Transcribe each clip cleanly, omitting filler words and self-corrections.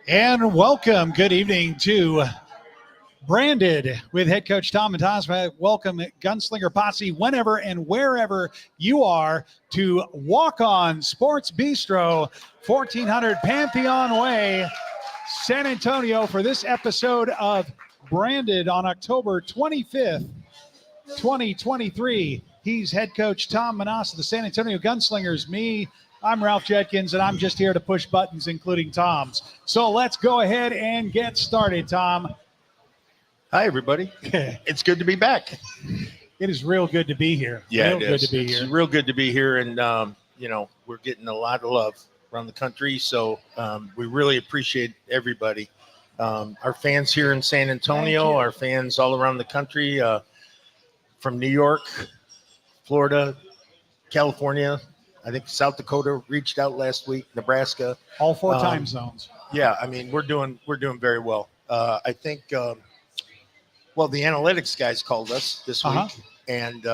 And welcome, good evening to Branded with head coach Tom Matasma. Welcome, Gunslinger Posse, whenever and wherever you are, to Walk On Sports Bistro, 1400 Pantheon Way, San Antonio, for this episode of Branded on October 25th, 2023. He's head coach Tom Manas of the San Antonio Gunslingers. Me, I'm Ralph Judkins, and I'm just here to push buttons, including Tom's. So let's go ahead and get started, Tom. Hi, everybody. It's good to be back. It is real good to be here. Yeah, real good to be it's here. real good to be here, and we're getting a lot of love around the country, so we really appreciate everybody. Our fans here in San Antonio, our fans all around the country, from New York, Florida, California. I think South Dakota reached out last week, Nebraska. All four time zones. Yeah, I mean, we're doing very well. I think, the analytics guys called us this week, and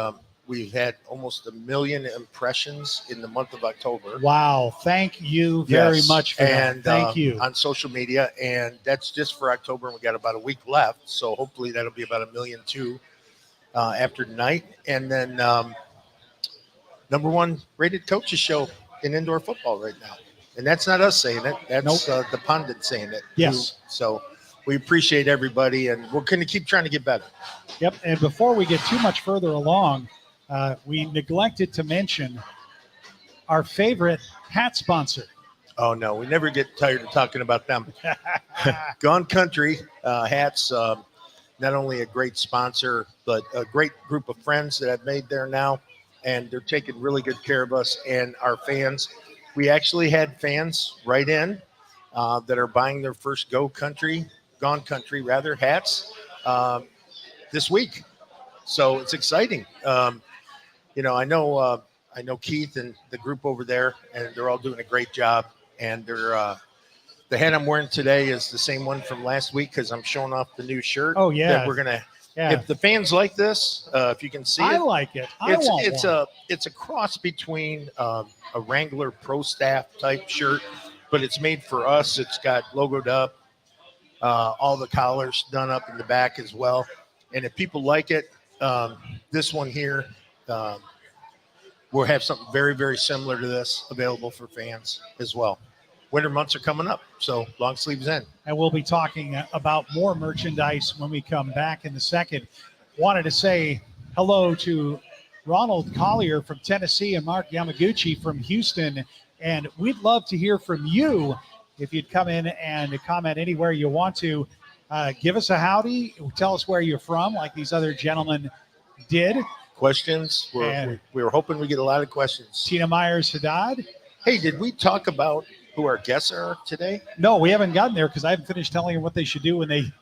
we've had almost 1 million impressions in the month of October. Wow. Thank you very much for that. Thank you. On social media, and that's just for October, and we got about a week left, so hopefully that'll be about 1 million too after tonight. And then number one rated coaches show in indoor football right now. And that's not us saying it. That's the pundit saying it. Yes. So we appreciate everybody, and we're going to keep trying to get better. Yep. And before we get too much further along, we neglected to mention our favorite hat sponsor. Oh, no, we never get tired of talking about them. Gone Country hats, not only a great sponsor, but a great group of friends that I've made there now. And they're taking really good care of us and our fans. We actually had fans write in that are buying their first Gone Country hats this week. So it's exciting. I know Keith and the group over there, and they're all doing a great job. And they're the hat I'm wearing today is the same one from last week because I'm showing off the new shirt. Oh, yeah. That we're gonna. Yeah. If the fans like this, if you can see it, I like it. It's a cross between a Wrangler Pro Staff type shirt, but it's made for us. It's got logoed up, all the collars done up in the back as well. And if people like it, this one here, we'll have something very, very similar to this available for fans as well. Winter months are coming up, so long sleeves in. And we'll be talking about more merchandise when we come back in a second. Wanted to say hello to Ronald Collier from Tennessee and Mark Yamaguchi from Houston. And we'd love to hear from you. If you'd come in and comment anywhere you want to, give us a howdy. Tell us where you're from, like these other gentlemen did. Questions. We were hoping we get a lot of questions. Tina Myers Haddad. Hey, did we talk about who our guests are today? No, we haven't gotten there because I haven't finished telling you what they should do when they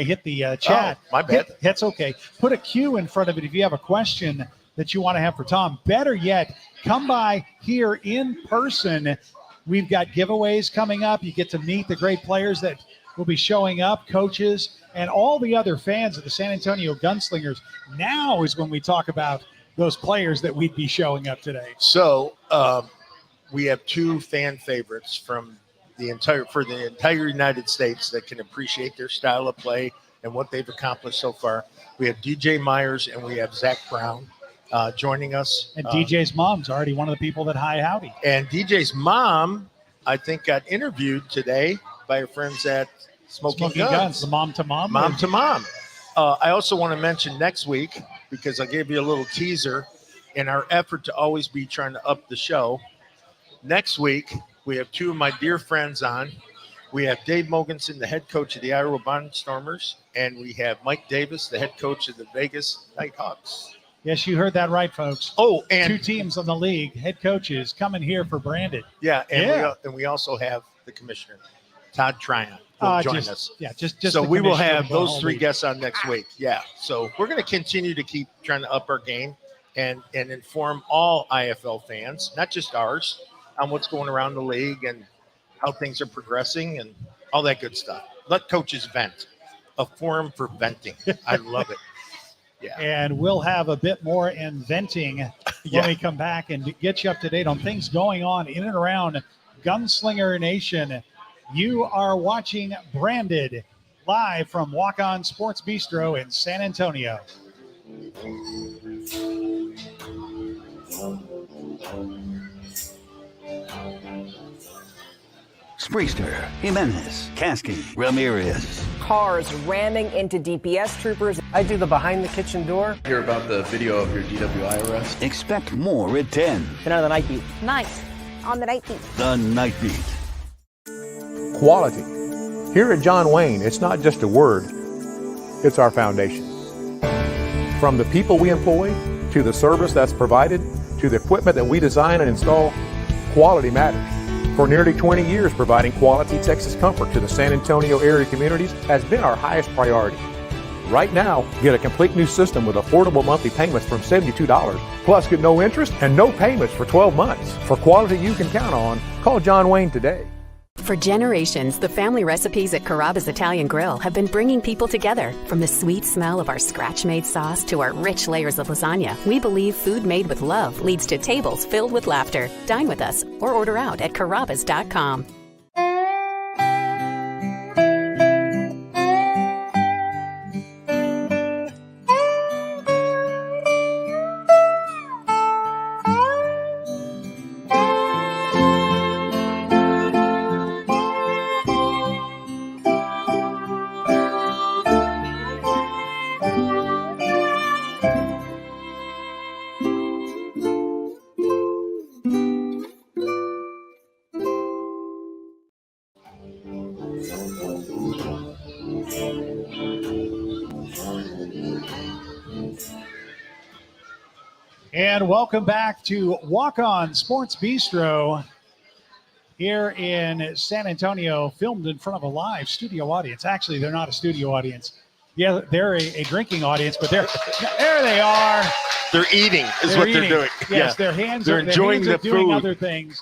hit the chat. Oh, my bad. That's okay. Put a Q in front of it if you have a question that you want to have for Tom. Better yet, come by here in person. We've got giveaways coming up. You get to meet the great players that will be showing up, coaches, and all the other fans of the San Antonio Gunslingers. Now is when we talk about those players that we'd be showing up today. So we have two fan favorites from the entire United States that can appreciate their style of play and what they've accomplished so far. We have DJ Myers and we have Zach Brown joining us. And DJ's mom's already one of the people that hi howdy. And DJ's mom, I think, got interviewed today by her friends at Smoking Guns. The mom to mom. Mom to mom. I also want to mention next week, because I gave you a little teaser, in our effort to always be trying to up the show, next week we have two of my dear friends on. We have Dave Mogensen, the head coach of the Iowa Barnstormers, and we have Mike Davis, the head coach of the Vegas Nighthawks. Yes, you heard that right, folks. Oh, and 2 teams in the league, head coaches coming here for Branded. Yeah, and we also have the commissioner, Todd Tryon, will join us. Yeah, just so we will have those whole 3 league. guests on next week. Yeah, so we're going to continue to keep trying to up our game and inform all IFL fans, not just ours, on what's going around the league and how things are progressing and all that good stuff. Let coaches vent. A forum for venting. I love it. Yeah. And we'll have a bit more in venting when we come back and get you up to date on things going on in and around Gunslinger Nation. You are watching Branded live from Walk On Sports Bistro in San Antonio. Spriester, Jimenez, Kasky, Ramirez. Cars ramming into DPS troopers. I do the behind the kitchen door. Hear about the video of your DWI arrest. Expect more at 10. Tonight on the Night Beat. Nice. On the Night Beat. The Night Beat. Quality. Here at John Wayne, it's not just a word, it's our foundation. From the people we employ, to the service that's provided, to the equipment that we design and install, quality matters. For nearly 20 years, providing quality Texas comfort to the San Antonio area communities has been our highest priority. Right now, get a complete new system with affordable monthly payments from $72, plus get no interest and no payments for 12 months. For quality you can count on, call John Wayne today. For generations, the family recipes at Carrabba's Italian Grill have been bringing people together. From the sweet smell of our scratch-made sauce to our rich layers of lasagna, we believe food made with love leads to tables filled with laughter. Dine with us or order out at Carrabba's.com. And welcome back to Walk On Sports Bistro here in San Antonio, filmed in front of a live studio audience. Actually, they're not a studio audience. Yeah, they're a drinking audience, but there they are. They're eating They're what eating. they're doing. Yes, their hands They're enjoying their hands the are doing food. other things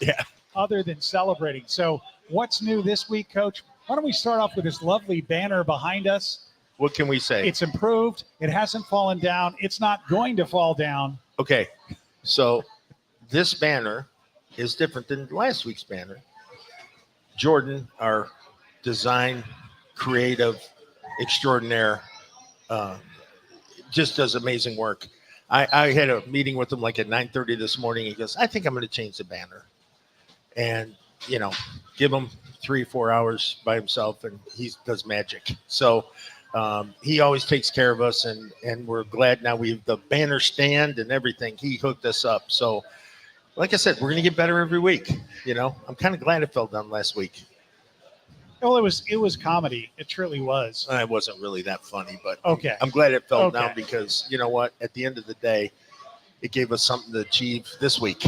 other than celebrating. So what's new this week, Coach? Why don't we start off with this lovely banner behind us? What can we say? It's improved. It hasn't fallen down. It's not going to fall down. Okay, so this banner is different than last week's banner. Jordan, our design creative extraordinaire, just does amazing work. I had a meeting with him like at 9:30 this morning. He goes, I think I'm going to change the banner. And, you know, give him 3-4 hours by himself and he does magic. So he always takes care of us, and we're glad now we have the banner stand and everything. He hooked us up. So, like I said, we're going to get better every week. You know, I'm kind of glad it fell down last week. Well, it was comedy. It truly was. It wasn't really that funny, but Okay. I'm glad it fell Okay. down because, you know what, at the end of the day, it gave us something to achieve this week.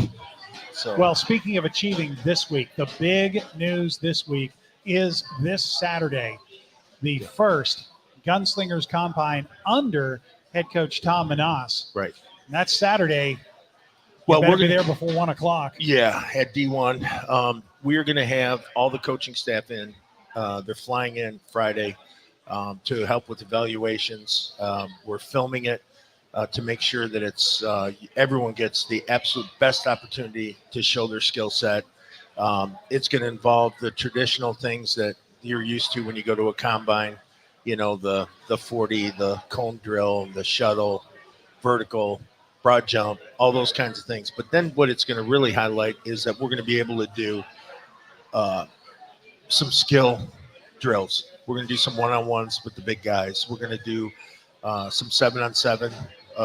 So, Well, speaking of achieving this week, the big news this week is this Saturday, the first Gunslingers Combine under head coach Tom Manas. right. And that's Saturday. Well, Better we're be gonna- there before 1 o'clock. Yeah, at D1. We are going to have all the coaching staff in. They're flying in Friday to help with evaluations. We're filming it to make sure that it's everyone gets the absolute best opportunity to show their skill set. It's going to involve the traditional things that you're used to when you go to a combine. You know, the 40, the cone drill, the shuttle, vertical, broad jump, all those kinds of things. But then what it's going to really highlight is that we're going to be able to do some skill drills. We're going to do some one-on-ones with the big guys. We're going to do some 7-on-7,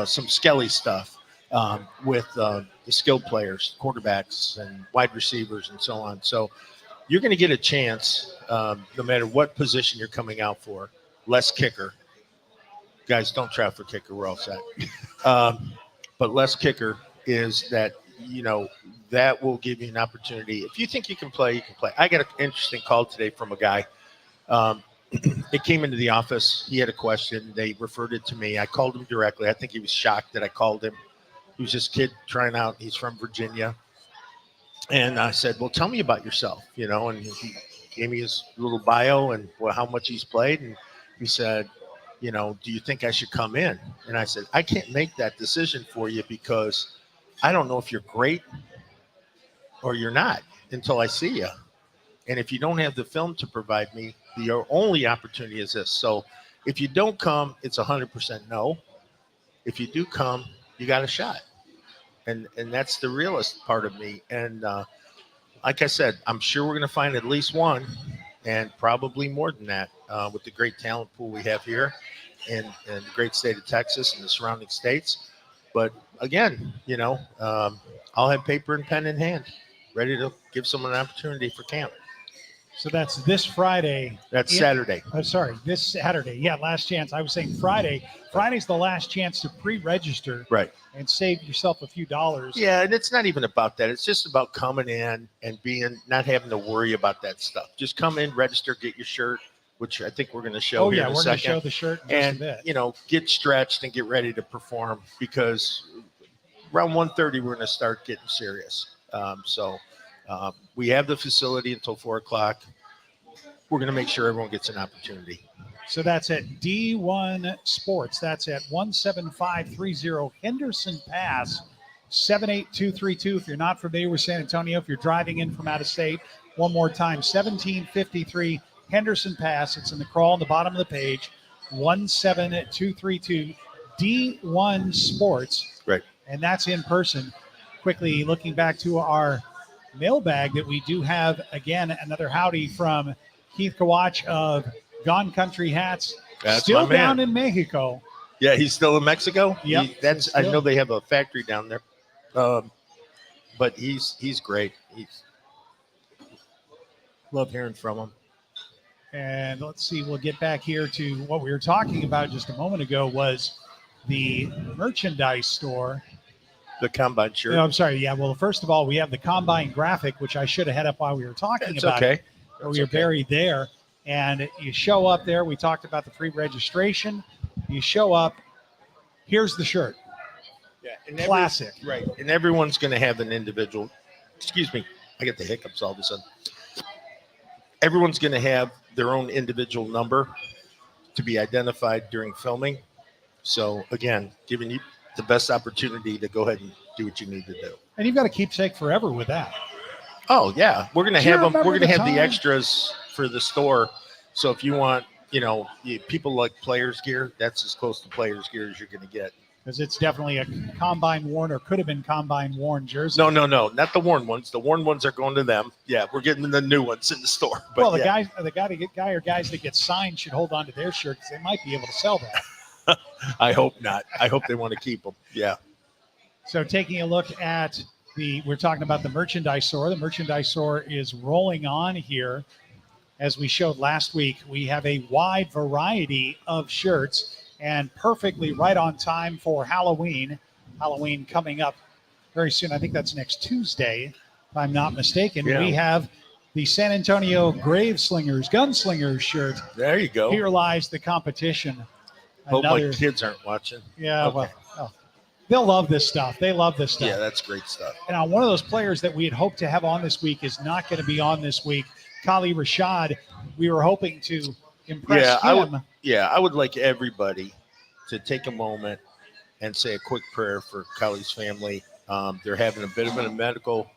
some skelly stuff, with the skilled players, quarterbacks and wide receivers and so on. So you're going to get a chance no matter what position you're coming out for. Less kicker. Guys, don't try for kicker. We're all set. But less kicker is that, that will give you an opportunity. If you think you can play, you can play. I got an interesting call today from a guy. It came into the office. He had a question. They referred it to me. I called him directly. I think he was shocked that I called him. He was this kid trying out. He's from Virginia. And I said, well, tell me about yourself, and he gave me his little bio and how much he's played. And he said, do you think I should come in? And I said, I can't make that decision for you because I don't know if you're great or you're not until I see you. And if you don't have the film to provide me, your only opportunity is this. So if you don't come, it's 100% no. If you do come, you got a shot. And that's the realist part of me. And like I said, I'm sure we're going to find at least one and probably more than that with the great talent pool we have here in the great state of Texas and the surrounding states. But again, I'll have paper and pen in hand, ready to give someone an opportunity for camp. So that's this Friday. That's Saturday. This Saturday. Yeah, last chance. I was saying Friday. Friday's the last chance to pre-register. Right. And save yourself a few dollars. Yeah, and it's not even about that. It's just about coming in and not having to worry about that stuff. Just come in, register, get your shirt, which I think we're going to show here in a second. We're going to show the shirt in just a bit. Get stretched and get ready to perform because around 1:30 we're going to start getting serious. We have the facility until 4 o'clock. We're going to make sure everyone gets an opportunity. So that's at D1 Sports. That's at 17530 Henderson Pass, 78232. If you're not familiar with San Antonio, if you're driving in from out of state, one more time, 1753 Henderson Pass. It's in the crawl on the bottom of the page, 17232 D1 Sports. Right. And that's in person. Quickly looking back to our mailbag that we do have, again, another howdy from Keith Kawach of Gone Country Hats. That's still my man. down in Mexico. Yeah, he's still in Mexico. Yep. I know they have a factory down there, but he's great. Love hearing from him. And let's see, we'll get back here to what we were talking about just a moment ago was the merchandise store. The Combine shirt. No, I'm sorry. Yeah, well, first of all, we have the Combine graphic, which I should have had up while we were talking about it. We were buried there. And you show up there. We talked about the free registration. You show up. Here's the shirt. Yeah, and classic. Right. And everyone's going to have an individual. Excuse me. I get the hiccups all of a sudden. Everyone's going to have their own individual number to be identified during filming. So, again, giving you the best opportunity to go ahead and do what you need to do. And you've got a keepsake forever with that. Oh, yeah. We're going to have them. We're going to have time? the extras for the store. So if you want, people like players gear, that's as close to players gear as you're going to get. Because it's definitely a Combine worn or could have been Combine worn jersey. No, not the worn ones. The worn ones are going to them. Yeah, we're getting the new ones in the store. But well, the guy or guys that get signed should hold on to their shirt because they might be able to sell that. I hope not. I hope they want to keep them. Yeah. So taking a look at we're talking about the merchandise store. The merchandise store is rolling on here. As we showed last week, we have a wide variety of shirts and perfectly right on time for Halloween. Halloween coming up very soon. I think that's next Tuesday, if I'm not mistaken. Yeah. We have the San Antonio Gunslingers shirt. There you go. Here lies the competition. Hope my kids aren't watching. Yeah, okay. well, they'll love this stuff. They love this stuff. Yeah, that's great stuff. And one of those players that we had hoped to have on this week is not going to be on this week. Kali Rashad, we were hoping to impress him. I would like everybody to take a moment and say a quick prayer for Kali's family. They're having a bit of a medical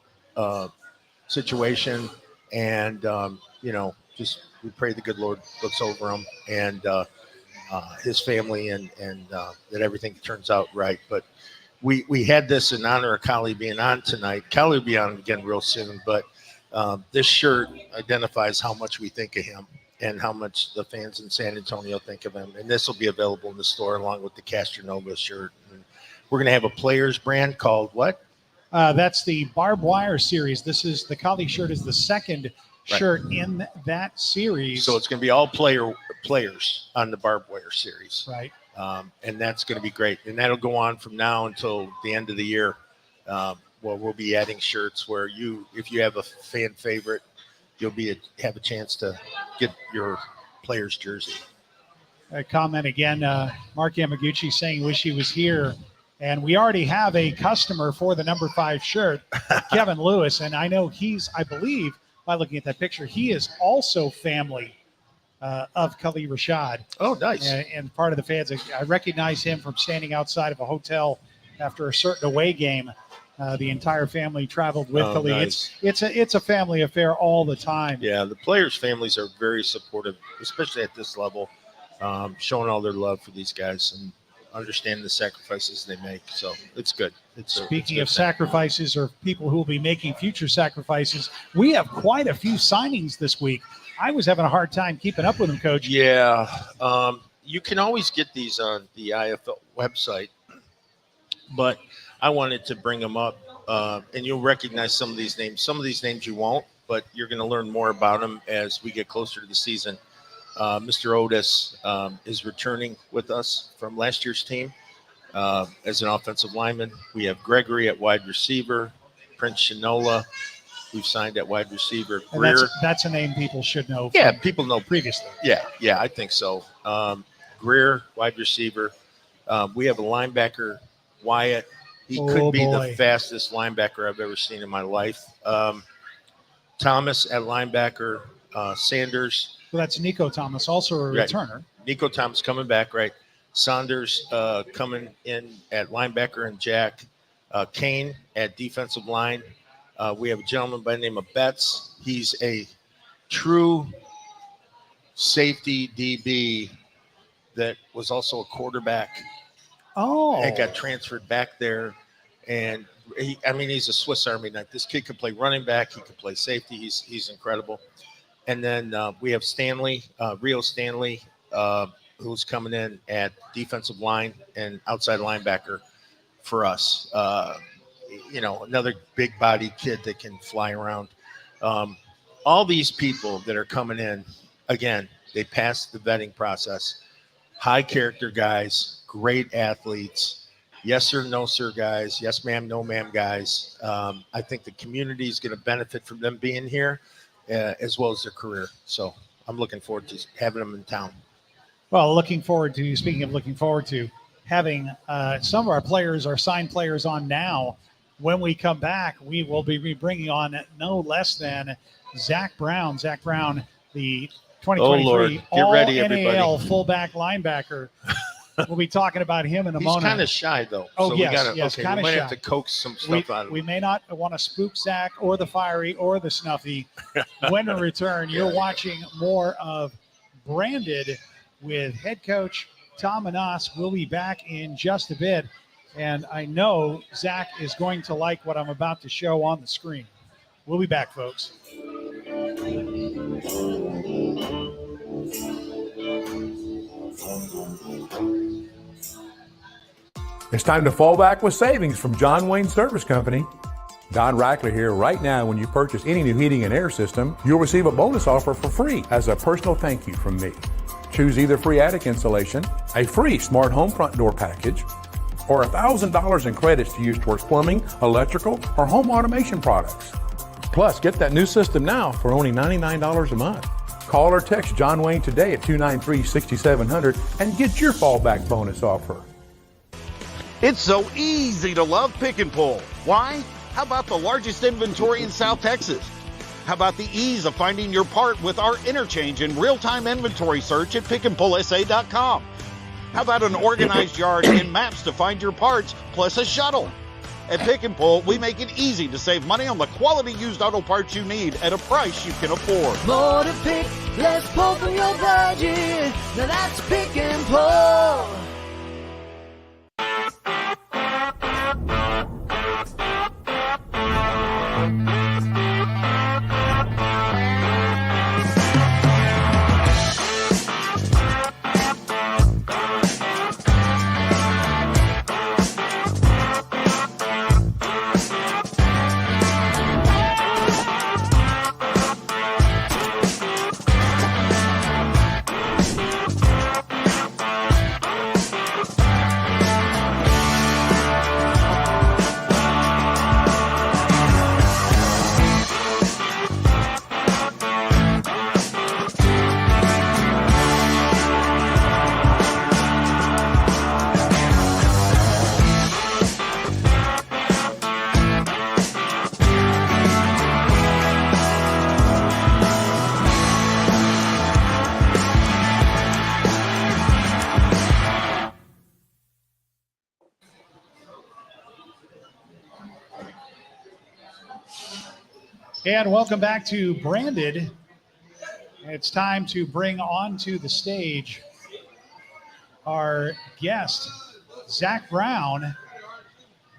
situation, and just we pray the good Lord looks over him and his family, and that everything turns out right. But we had this in honor of Kali being on tonight. Kali will be on again real soon, but this shirt identifies how much we think of him and how much the fans in San Antonio think of him. And this will be available in the store along with the Castronova shirt. And We're going to have a players brand called what? That's the barbed wire series. This is the Cully shirt is the second shirt in that series. So it's going to be all players on the barbed wire series. Right. And that's going to be great. And that'll go on from now until the end of the year. We'll be adding shirts where if you have a fan favorite, you'll have a chance to get your player's jersey. A comment again, Mark Yamaguchi saying wish he was here. And we already have a customer for the number 5 shirt, Kevin Lewis. And I know I believe, by looking at that picture, he is also family of Khalid Rashad. Oh, nice. And part of the fans. I recognize him from standing outside of a hotel after a certain away game. The entire family traveled with Khalid. Nice. It's a family affair all the time. Yeah, the players' families are very supportive, especially at this level, showing all their love for these guys and understand the sacrifices they make. So it's good. Speaking of sacrifices or people who will be making future sacrifices, we have quite a few signings this week. I was having a hard time keeping up with them, Coach. Yeah. You can always get these on the IFL website, but I wanted to bring them up, and you'll recognize some of these names. Some of these names you won't, but you're going to learn more about them as we get closer to the season. Mr. Otis is returning with us from last year's team as an offensive lineman. We have Gregory at wide receiver, Prince Shinola, we've signed at wide receiver. Greer. That's a name people should know. Yeah, people know previously. Yeah, I think so. Greer, wide receiver. We have a linebacker, Wyatt. He could be the fastest linebacker I've ever seen in my life. Thomas at linebacker, Sanders. Well, that's Nico Thomas, also a returner. Nico Thomas coming back, right. Saunders coming in at linebacker and Jack. Kane at defensive line. We have a gentleman by the name of Betts. He's a true safety DB that was also a quarterback. Oh. And got transferred back there. And he's a Swiss Army knife. This kid can play running back. He can play safety. He's incredible. And then we have Stanley, Rio Stanley, who's coming in at defensive line and outside linebacker for us. Another big body kid that can fly around. All these people that are coming in, again, they passed the vetting process. High character guys, great athletes. Yes, sir, no, sir, guys. Yes, ma'am, no, ma'am, guys. I think the community is going to benefit from them being here as well as their career. So I'm looking forward to having them in town. Well, looking forward to having some of our players, our signed players on now. When we come back, we will be bringing on no less than Zach Brown. Zach Brown, the 2023 All-NAL fullback linebacker. We'll be talking about him in a moment. He's kind of shy, though. Oh, so yes, we might have to coax some stuff out of him. We may not want to spook Zach or the fiery or the snuffy. When we return, you're watching more of Branded with head coach Tom Manas. We'll be back in just a bit. And I know Zach is going to like what I'm about to show on the screen. We'll be back, folks. It's time to fall back with savings from John Wayne Service Company. Don Rackler here. Right now, when you purchase any new heating and air system, you'll receive a bonus offer for free as a personal thank you from me. Choose either free attic insulation, a free smart home front door package, or $1,000 in credits to use towards plumbing, electrical, or home automation products. Plus, get that new system now for only $99 a month. Call or text John Wayne today at 293-6700 and get your fallback bonus offer. It's so easy to love Pick and Pull. Why? How about the largest inventory in South Texas? How about the ease of finding your part with our interchange and real-time inventory search at pickandpullsa.com? How about an organized yard and maps to find your parts, plus a shuttle? At Pick and Pull, we make it easy to save money on the quality used auto parts you need at a price you can afford. More to pick, less pull from your budget. Now that's Pick and Pull. And welcome back to Branded. It's time to bring onto the stage our guest, Zach Brown.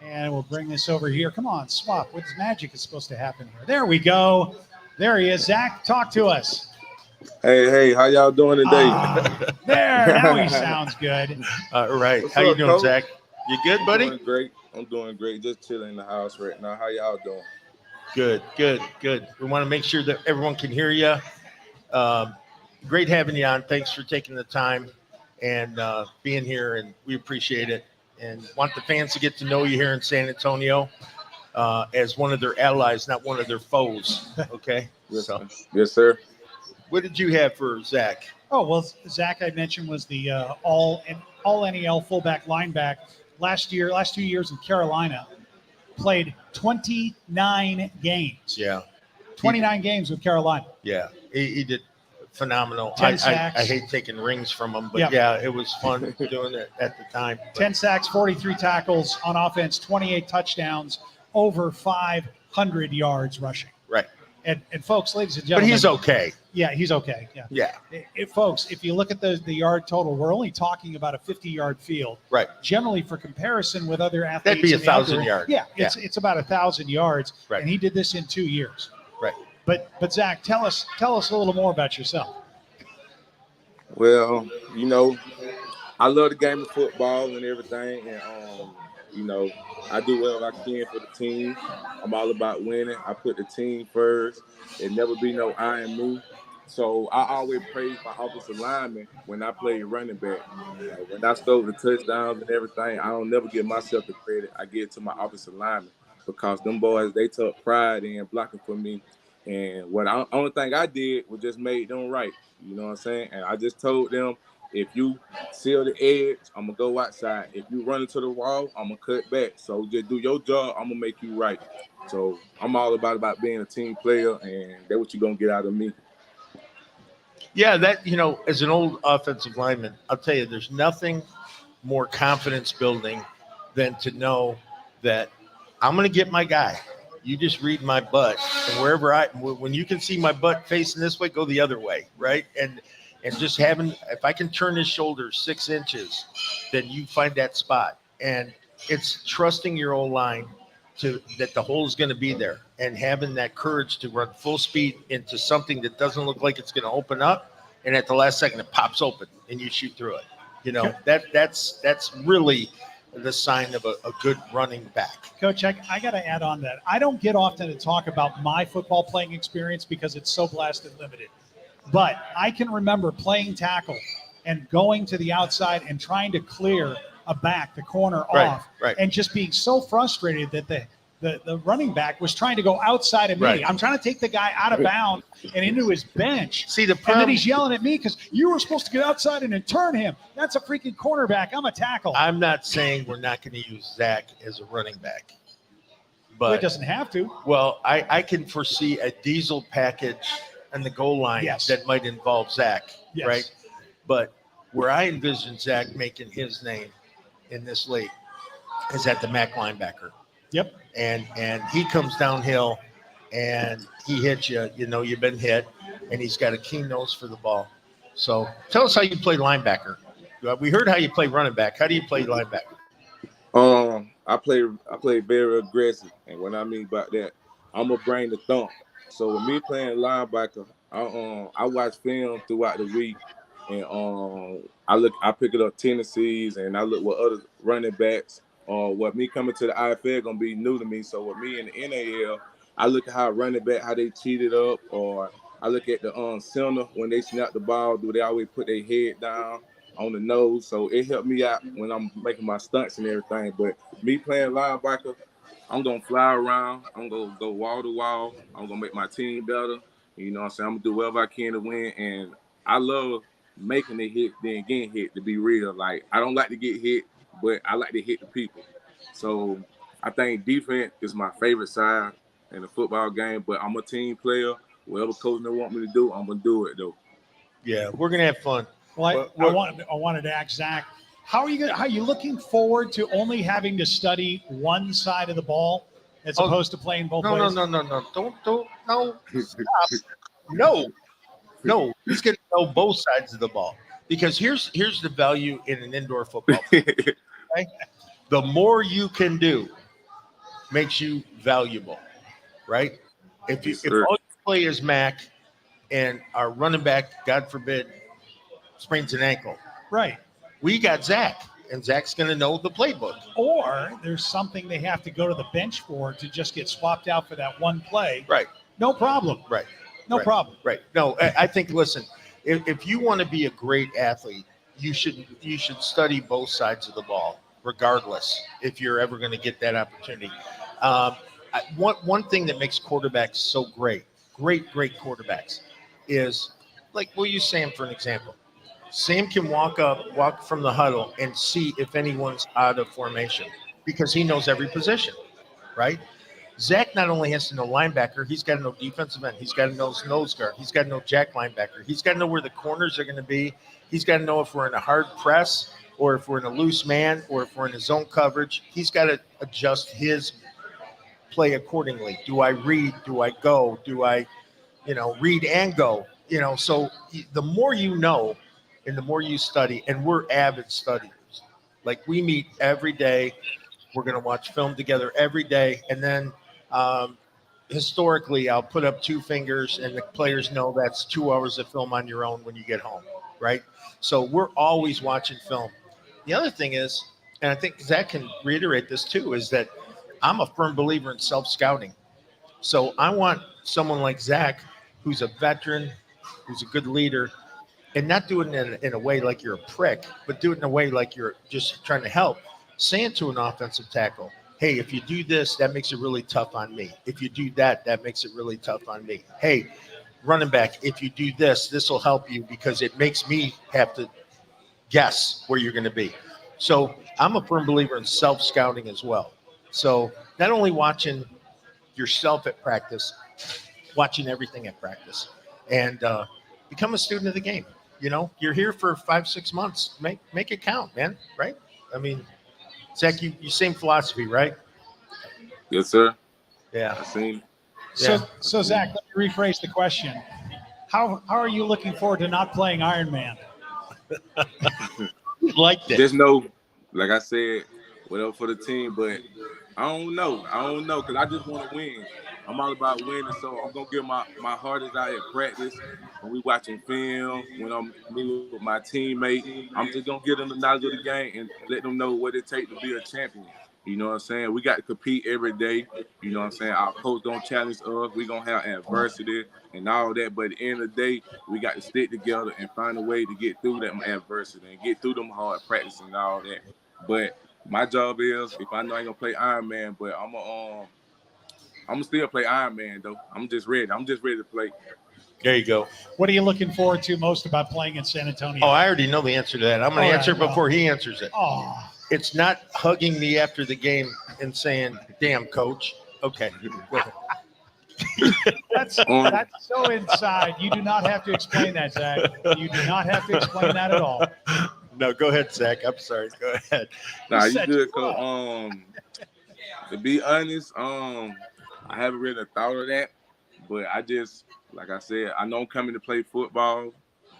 And we'll bring this over here. Come on, swap. What's magic is supposed to happen here? There we go. There he is. Zach, talk to us. Hey, how y'all doing today? There, now he sounds good. Right. What's how you up, doing, Coach? Zach? You good, buddy? Doing great. I'm doing great. Just chilling in the house right now. How y'all doing? Good. We want to make sure that everyone can hear you. Great having you on. Thanks for taking the time and being here, and we appreciate it. And want the fans to get to know you here in San Antonio as one of their allies, not one of their foes. Okay? Yes, sir. What did you have for Zach? Oh, well, Zach, I mentioned, was the all NEL fullback linebacker last 2 years in Carolina. Played 29 games. Yeah. 29 games with Carolina. Yeah. He did phenomenal. 10 sacks. I hate taking rings from him, but yeah, it was fun doing it at the time. 10 sacks, 43 tackles on offense, 28 touchdowns, over 500 yards rushing. Right. And folks, ladies and But gentlemen. he's okay. Yeah, he's okay. Yeah. Folks, if you look at the yard total, we're only talking about a 50-yard field. Right. Generally, for comparison with other athletes. That'd be in the 1,000 outdoor- yards. Yeah, it's about 1,000 yards. Right. And he did this in 2 years. Right. But Zach, tell us a little more about yourself. Well, I love the game of football and everything, and I do whatever I can for the team. I'm all about winning. I put the team first. It never be no I and me. So I always praise my offensive lineman when I play running back. When I stole the touchdowns and everything, I don't never give myself the credit. I give it to my offensive lineman because them boys, they took pride in blocking for me. And only thing I did was just made them right. You know what I'm saying? And I just told them, if you seal the edge, I'm going to go outside. If you run into the wall, I'm going to cut back. So just do your job. I'm going to make you right. So I'm all about being a team player, and that's what you're going to get out of me. Yeah, as an old offensive lineman, I'll tell you, there's nothing more confidence building than to know that I'm going to get my guy. You just read my butt, and when you can see my butt facing this way, go the other way, right? And just if I can turn his shoulders 6 inches, then you find that spot. And it's trusting your old line that the hole is going to be there, and having that courage to run full speed into something that doesn't look like it's going to open up, and at the last second it pops open and you shoot through it. That's really the sign of a good running back. Coach, I got to add on that. I don't get often to talk about my football playing experience because it's so blasted limited. But I can remember playing tackle and going to the outside and trying to clear a back, the corner off, and just being so frustrated that the running back was trying to go outside of me. Right. I'm trying to take the guy out of bounds and into his bench. See, the and problem, then he's yelling at me because you were supposed to get outside and then turn him. That's a freaking cornerback. I'm a tackle. I'm not saying we're not going to use Zach as a running back. But well, it doesn't have to. Well, I can foresee a diesel package on the goal line that might involve Zach, right? But where I envision Zach making his name in this league is at the MAC linebacker. Yep. And he comes downhill and he hits you, you've been hit, and he's got a keen nose for the ball. So tell us how you play linebacker. We heard how you play running back. How do you play linebacker? I play very aggressive, and what I mean by that, I'm gonna bring the thump. So with me playing linebacker, I watch film throughout the week, and I pick it up tendencies, and I look what other running backs what me coming to the IFL gonna be new to me. So with me in the NAL, I look at how running back, how they cheated up, or I look at the center when they snap the ball. Do they always put their head down on the nose? So it helped me out when I'm making my stunts and everything. But me playing linebacker, I'm going to fly around. I'm going to go wall to wall. I'm going to make my team better. You know what I'm saying? I'm going to do whatever I can to win. And I love making the hit, then getting hit, to be real. Like, I don't like to get hit, but I like to hit the people. So I think defense is my favorite side in the football game. But I'm a team player. Whatever coach they want me to do, I'm going to do it, though. Yeah, we're going to have fun. Well, I wanted to ask Zach, how are you looking forward to only having to study one side of the ball as opposed to playing both ways? No. Don't, no. Stop. No. He's going to know both sides of the ball because here's the value in an indoor football. Okay? The more you can do makes you valuable, right? If all you play is Mac and our running back, God forbid, sprains an ankle, Right. we got Zach, and Zach's going to know the playbook. Or there's something they have to go to the bench for to just get swapped out for that one play. Right. No problem. Right. No problem. Right. No, I think, listen, if you want to be a great athlete, you should study both sides of the ball, regardless, if you're ever going to get that opportunity. One thing that makes quarterbacks so great quarterbacks is, like, we'll use Sam for an example. Sam can walk from the huddle and see if anyone's out of formation because he knows every position, right? Zach not only has to know linebacker, he's got to know defensive end. He's got to know nose guard. He's got to know jack linebacker. He's got to know where the corners are going to be. He's got to know if we're in a hard press or if we're in a loose man or if we're in a zone coverage. He's got to adjust his play accordingly. Do I read? Do I go? Do I, read and go? So the more you know and the more you study, and we're avid studiers. Like, we meet every day. We're going to watch film together every day. And then historically, I'll put up 2 fingers, and the players know that's 2 hours of film on your own when you get home, right? So we're always watching film. The other thing is, and I think Zach can reiterate this too, is that I'm a firm believer in self-scouting. So I want someone like Zach, who's a veteran, who's a good leader, and not do it in a way like you're a prick, but do it in a way like you're just trying to help. Saying to an offensive tackle, hey, if you do this, that makes it really tough on me. If you do that, that makes it really tough on me. Hey, running back, if you do this, this will help you because it makes me have to guess where you're going to be. So I'm a firm believer in self-scouting as well. So not only watching yourself at practice, watching everything at practice, and become a student of the game. You're here for 5-6 months. Make it count, man. Right? I mean, Zach, you same philosophy, right? Yes, sir. Yeah. I seen. So Zach, let me rephrase the question. How are you looking forward to not playing Iron Man? Like that. There's no, like I said, whatever for the team, but I don't know because I just want to win. I'm all about winning, so I'm gonna give my hardest out at practice. When we watching film, when I'm meeting with my teammate, I'm just gonna give them the knowledge of the game and let them know what it takes to be a champion. You know what I'm saying? We got to compete every day. You know what I'm saying? Our coach don't challenge us. We gonna have adversity and all that. But at the end of the day, we got to stick together and find a way to get through that adversity and get through them hard practice and all that. But my job is, if I know I ain't gonna play Iron Man, but I'm gonna still play Iron Man though. I'm just ready to play. There you go. What are you looking forward to most about playing in San Antonio? Oh, I already know the answer to that. I'm going to answer it before he answers it. Oh. It's not hugging me after the game and saying, damn, coach. Okay. That's so inside. You do not have to explain that, Zach. You do not have to explain that at all. No, go ahead, Zach. I'm sorry. Go ahead. Nah, you good, Coach. To be honest, I haven't really thought of that, but I just, like I said, I know I'm coming to play football.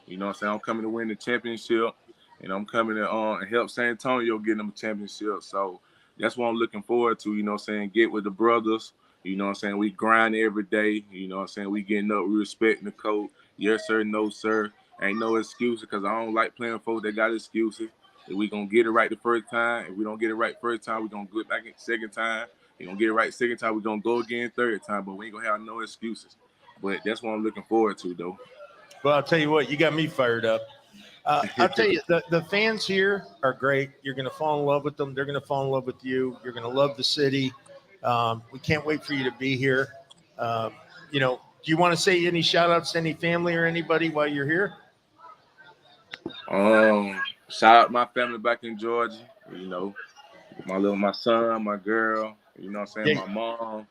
You know what I'm saying? I'm coming to win the championship, and I'm coming to help San Antonio get them a championship. So that's what I'm looking forward to, you know what I'm saying? Get with the brothers. You know what I'm saying? We grind every day. You know what I'm saying? We getting up, we respecting the coach. Yes, sir, no, sir. Ain't no excuses because I don't like playing folks that got excuses. If we going to get it right the first time, if we don't get it right first time, we're going to go back second time. We're going to get it right second time, we're going to go again third time, but we ain't going to have no excuses. But that's what I'm looking forward to, though. Well, I'll tell you what, you got me fired up. I'll tell you, the fans here are great. You're going to fall in love with them. They're going to fall in love with you. You're going to love the city. We can't wait for you to be here. Do you want to say any shout outs to any family or anybody while you're here? Shout out my family back in Georgia, my son, my girl, you know what I'm saying, my mom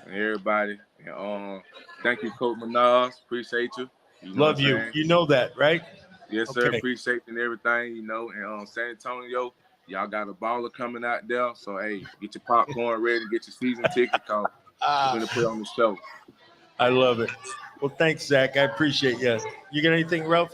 and everybody. And thank you, Coach Minaj. Appreciate you. Love you. You know that, right? Yes, sir. Okay. Appreciate and everything, and San Antonio, Y'all got a baller coming out there. So, hey, get your popcorn ready, get your season ticket, because we're going to put on the show. I love it. Well, thanks, Zach. I appreciate you. You got anything, Ralph?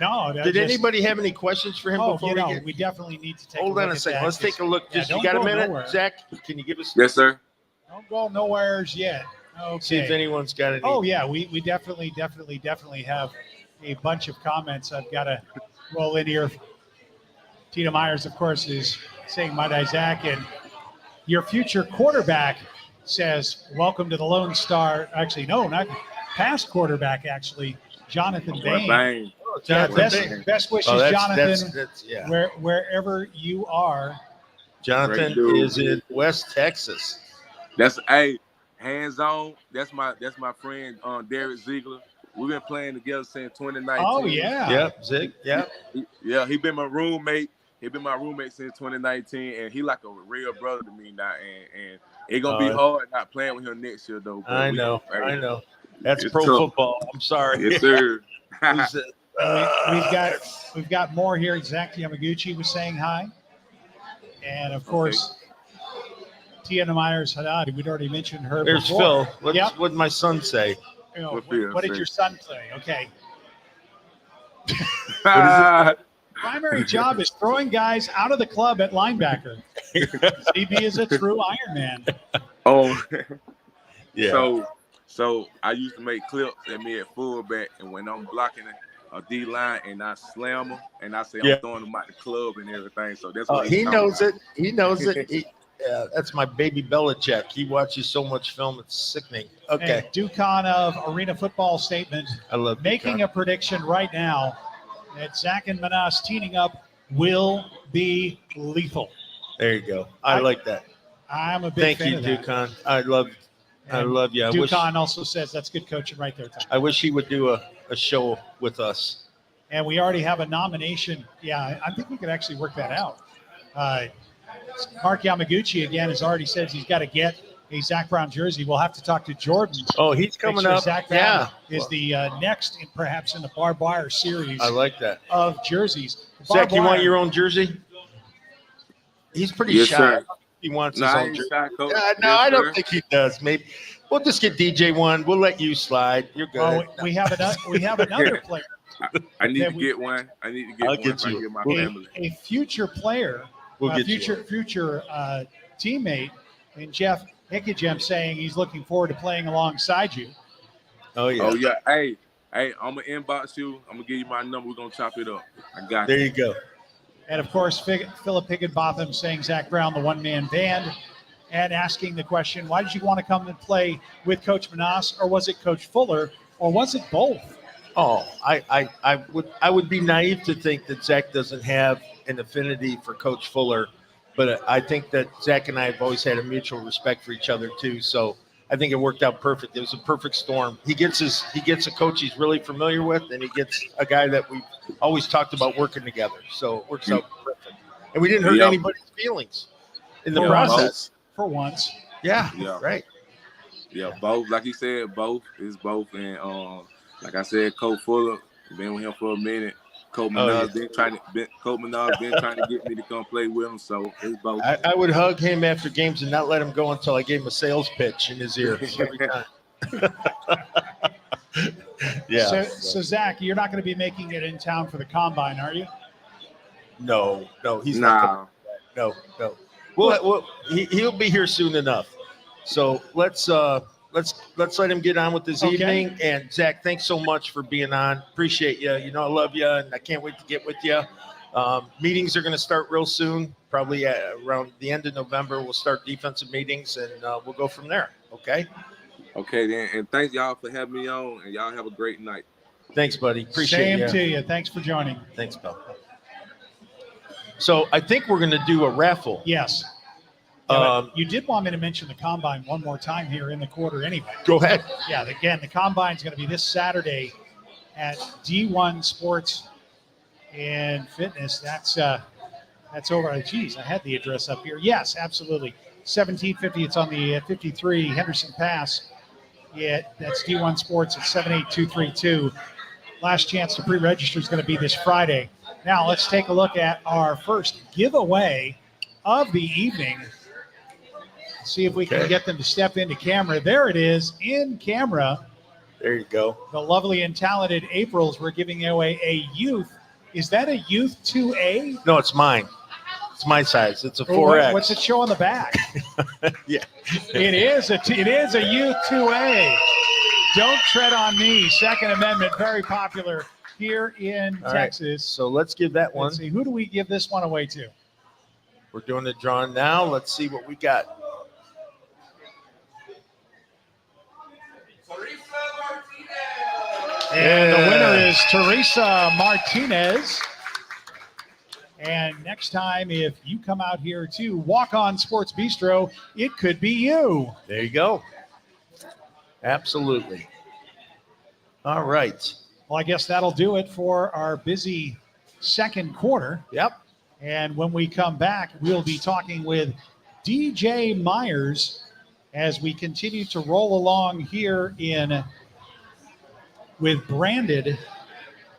No. Did anybody have any questions for him before we definitely need to take Hold a on look a at second. that. Let's take a look. Just you don't got a go minute, nowhere. Zach? Can you give us? Yes, sir. Don't go nowheres yet. Okay. See if anyone's got any. Oh, yeah. We definitely have a bunch of comments. I've got to roll in here. Tina Myers, of course, is saying, "My day, Zach." And your future quarterback says, "Welcome to the Lone Star." Actually, no, not past quarterback, actually. Jonathan Bain. Best wishes, Jonathan. Wherever you are. Jonathan is in West Texas. That's hands on. That's my friend Derek Ziegler. We've been playing together since 2019. Oh yeah. Yep, Zig. Yep. He been my roommate. He been my roommate since 2019, and he like a real brother to me now. And it's gonna be hard not playing with him next year though. I know. That's pro tough. Football. I'm sorry. Yes, sir. We've got more here. Zach Yamaguchi was saying hi, and of course, Tiana Myers Haddad. We'd already mentioned her. There's before. Phil. What did my son say? What did your son say? Okay. Primary job is throwing guys out of the club at linebacker. CB is a true Iron Man. Oh, yeah. So I used to make clips at me at fullback, and when I'm blocking a D line and I slam them, and I say I'm throwing them out the club and everything. So that's what he knows it. He knows it. That's my baby Belichick. He watches so much film, it's sickening. Okay. And Ducon of Arena Football Statement. I love making a prediction right now that Zach and Manas teaming up will be lethal. There you go. I like that. I'm a big fan of that. Thank you, Ducon. I love you. Ducon also says that's good coaching right there, Tom. I wish he would do a show with us. And we already have a nomination. Yeah, I think we could actually work that out. Mark Yamaguchi, again, has already said he's got to get a Zach Brown jersey. We'll have to talk to Jordan. Oh, he's coming up. Zach Brown is the next, perhaps in the barbed wire series. I like that. Of jerseys. Zach, you want your own jersey? He's pretty shy. Sir. He wants his own jersey. No, I don't think he does. Maybe we'll just get DJ one. We'll let you slide. You're good. Oh, we have another player. I need to get one. I need to get one. Get you. Get my family. A future player. We'll get future teammate, and Jeff Hickajem saying he's looking forward to playing alongside you. Oh yeah. Oh yeah. Hey, I'm gonna inbox you. I'm gonna give you my number. We're gonna chop it up. I got There you go. And of course, Philip Higginbotham saying Zach Brown, the one-man band, and asking the question, why did you want to come and play with Coach Manas, or was it Coach Fuller, or was it both? Oh, I would be naive to think that Zach doesn't have an affinity for Coach Fuller, but I think that Zach and I have always had a mutual respect for each other too. So I think it worked out perfect. It was a perfect storm. He gets a coach he's really familiar with, and he gets a guy that we've always talked about working together. So it works out perfect. And we didn't hurt anybody's feelings in the process. For once. Yeah. Right. Yeah, both. Like he said, both is both. And like I said, Coach Fuller, been with him for a minute. Coach Minaj been trying to get me to come play with him, so it's both. I would hug him after games and not let him go until I gave him a sales pitch in his ear every time. Yeah. So Zach, you're not going to be making it in town for the combine, are you? No, he's not. No. He'll be here soon enough. So let's let him get on with this evening. And Zach, thanks so much for being on. Appreciate you. You know, I love you, and I can't wait to get with you. Meetings are going to start real soon, probably around the end of November. We'll start defensive meetings, and we'll go from there. Okay. Okay, then. And thanks y'all for having me on, and y'all have a great night. Thanks, buddy. Appreciate it. Same to you. Thanks for joining. Thanks, Bill. So I think we're going to do a raffle. Yes. You did want me to mention the combine one more time here in the quarter anyway. Go ahead. Yeah, again, the combine is going to be this Saturday at D1 Sports and Fitness. That's over. Geez, I had the address up here. Yes, absolutely. 1750. It's on the 53 Henderson Pass. Yeah, that's D1 Sports at 78232. Last chance to pre-register is going to be this Friday. Now let's take a look at our first giveaway of the evening. See if we can get them to step into camera. There it is in camera. There you go. The lovely and talented Aprils. We're giving away a youth. Is that a youth 2A? No, it's mine. It's my size. It's a 4X. What's it show on the back? Yeah. It is a youth 2A. Don't tread on me. Second Amendment, very popular here in Texas. Right. So let's give that one. Let's see. Who do we give this one away to? We're doing the drawing now. Let's see what we got. And the winner is Teresa Martinez. And next time, if you come out here to Walk On Sports Bistro, it could be you. There you go. Absolutely. All right. Well, I guess that'll do it for our busy second quarter. Yep. And when we come back, we'll be talking with DJ Myers as we continue to roll along here with Branded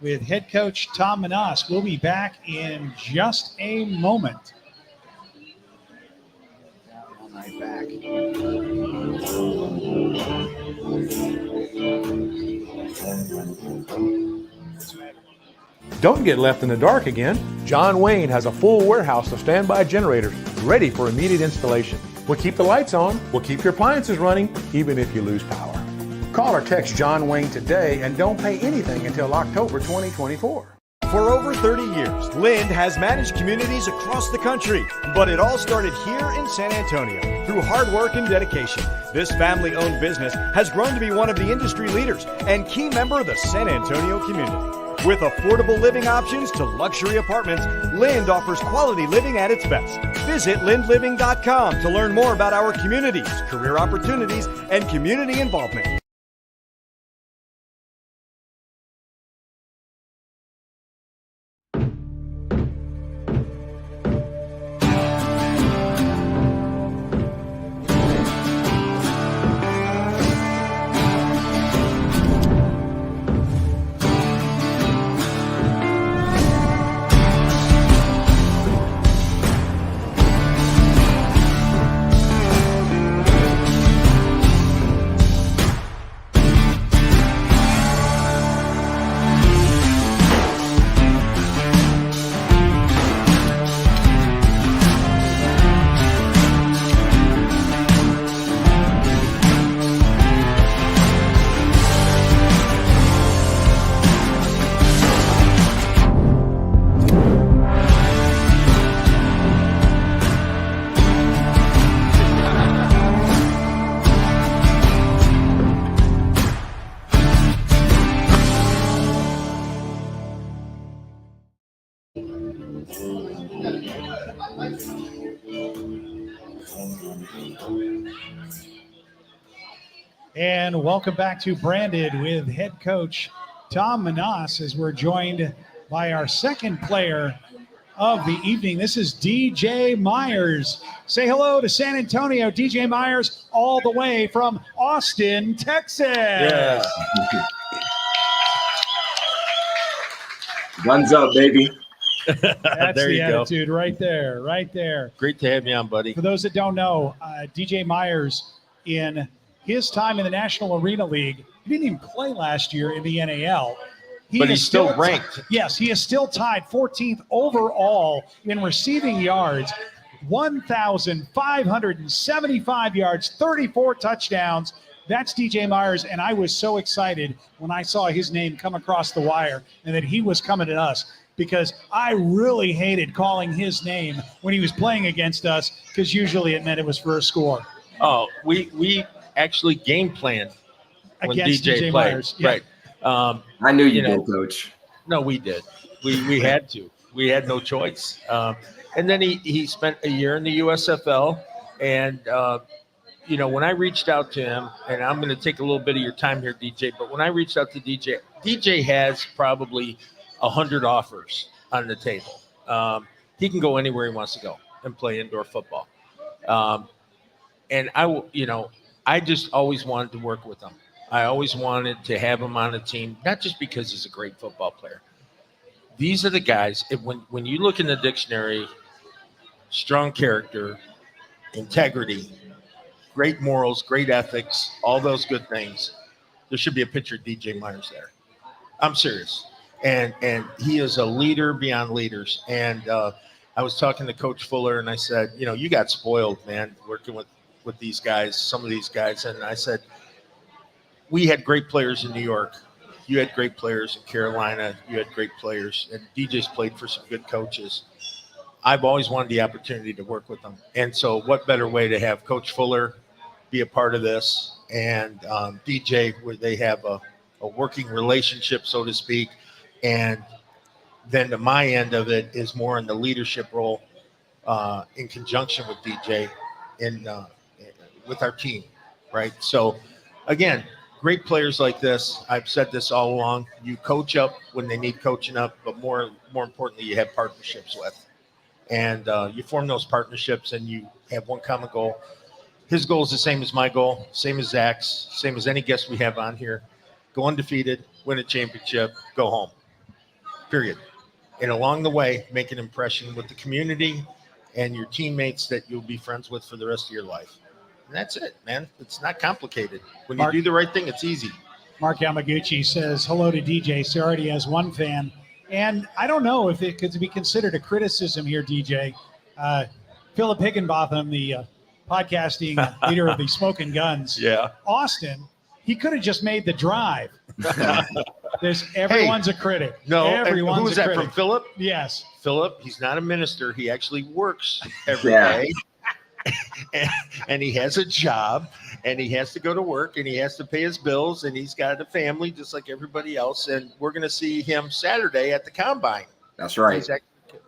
with head coach Tom Manas. We'll be back in just a moment. Right back. Don't get left in the dark again. John Wayne has a full warehouse of standby generators ready for immediate installation. We'll keep the lights on, we'll keep your appliances running, even if you lose power. Call or text John Wayne today and don't pay anything until October 2024. For over 30 years, Lind has managed communities across the country, but it all started here in San Antonio. Through hard work and dedication, this family-owned business has grown to be one of the industry leaders and key member of the San Antonio community. With affordable living options to luxury apartments, Lind offers quality living at its best. Visit lindliving.com to learn more about our communities, career opportunities, and community involvement. And welcome back to Branded with head coach Tom Manas as we're joined by our second player of the evening. This is DJ Myers. Say hello to San Antonio. DJ Myers all the way from Austin, Texas. Yeah. Guns up, baby. That's there the you attitude go. right there, right there. Great to have you on, buddy. For those that don't know, DJ Myers, in his time in the National Arena League, he didn't even play last year in the NAL. But he's still ranked. Yes, he is still tied 14th overall in receiving yards, 1,575 yards, 34 touchdowns. That's DJ Myers, and I was so excited when I saw his name come across the wire and that he was coming to us, because I really hated calling his name when he was playing against us, because usually it meant it was for a score. Oh, we actually game planned when Against DJ played. Myers. Yeah. Right. I knew you did, Coach. No, we did. We had to. We had no choice. And then he spent a year in the USFL. And, when I reached out to him, and I'm going to take a little bit of your time here, DJ, but when I reached out to DJ has probably 100 offers on the table. He can go anywhere he wants to go and play indoor football. And I just always wanted to work with him. I always wanted to have him on a team, not just because he's a great football player. these are the guys. When you look in the dictionary, strong character, integrity, great morals, great ethics, all those good things. There should be a picture of DJ Myers there. I'm serious. And he is a leader beyond leaders. And I was talking to Coach Fuller, and I said, you got spoiled, man, working with these guys, some of these guys. And I said, we had great players in New York. You had great players in Carolina. You had great players. And DJ's played for some good coaches. I've always wanted the opportunity to work with them. And so what better way to have Coach Fuller be a part of this and DJ, where they have a working relationship, so to speak. And then to my end of it is more in the leadership role in conjunction with DJ with our team, right? So, again, great players like this. I've said this all along. You coach up when they need coaching up, but more importantly, you have partnerships with. And you form those partnerships and you have one common goal. His goal is the same as my goal, same as Zach's, same as any guest we have on here. Go undefeated, win a championship, go home. Period. And along the way, make an impression with the community and your teammates that you'll be friends with for the rest of your life. And that's it, man. It's not complicated. When you do the right thing, it's easy. Mark Yamaguchi says, hello to DJ. So already has one fan. And I don't know if it could be considered a criticism here, DJ. Philip Higginbotham, the podcasting leader of the Smoking Guns. Yeah. Austin, he could have just made the drive. Everyone's a critic. No, everyone's who was a that critic. from, Philip? Yes. Philip, he's not a minister. He actually works every day. And he has a job, and he has to go to work, and he has to pay his bills, and he's got a family just like everybody else. And we're going to see him Saturday at the Combine. That's right.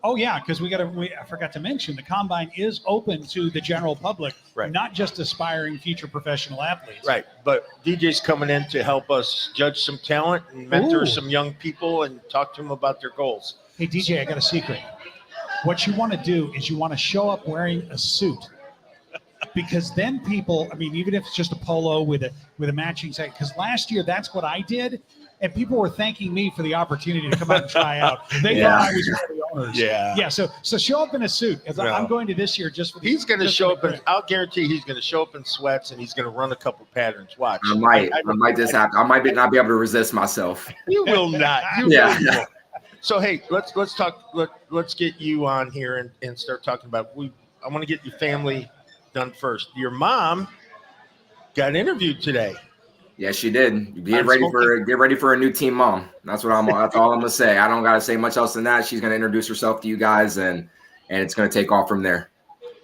Oh yeah, because I forgot to mention the Combine is open to the general public, right? Not just aspiring future professional athletes. Right. But DJ's coming in to help us judge some talent and mentor some young people and talk to them about their goals. Hey DJ, I got a secret. What you want to do is you want to show up wearing a suit. Because then people, even if it's just a polo with a matching set, because last year that's what I did, and people were thanking me for the opportunity to come out and try out. They thought I was one of the owners. Yeah. So show up in a suit. I'm going to this year just for the. He's going to show up I'll guarantee he's going to show up in sweats and he's going to run a couple patterns. Watch. I might just have. I might not be able to resist myself. You will not. You will not. So hey, let's talk. Let's get you on here and start talking about. I want to get your family done first. Your mom got interviewed today. Yeah, she did. Get ready for a new team mom. That's all I'm gonna say. I don't gotta say much else than that. She's gonna introduce herself to you guys, and it's gonna take off from there.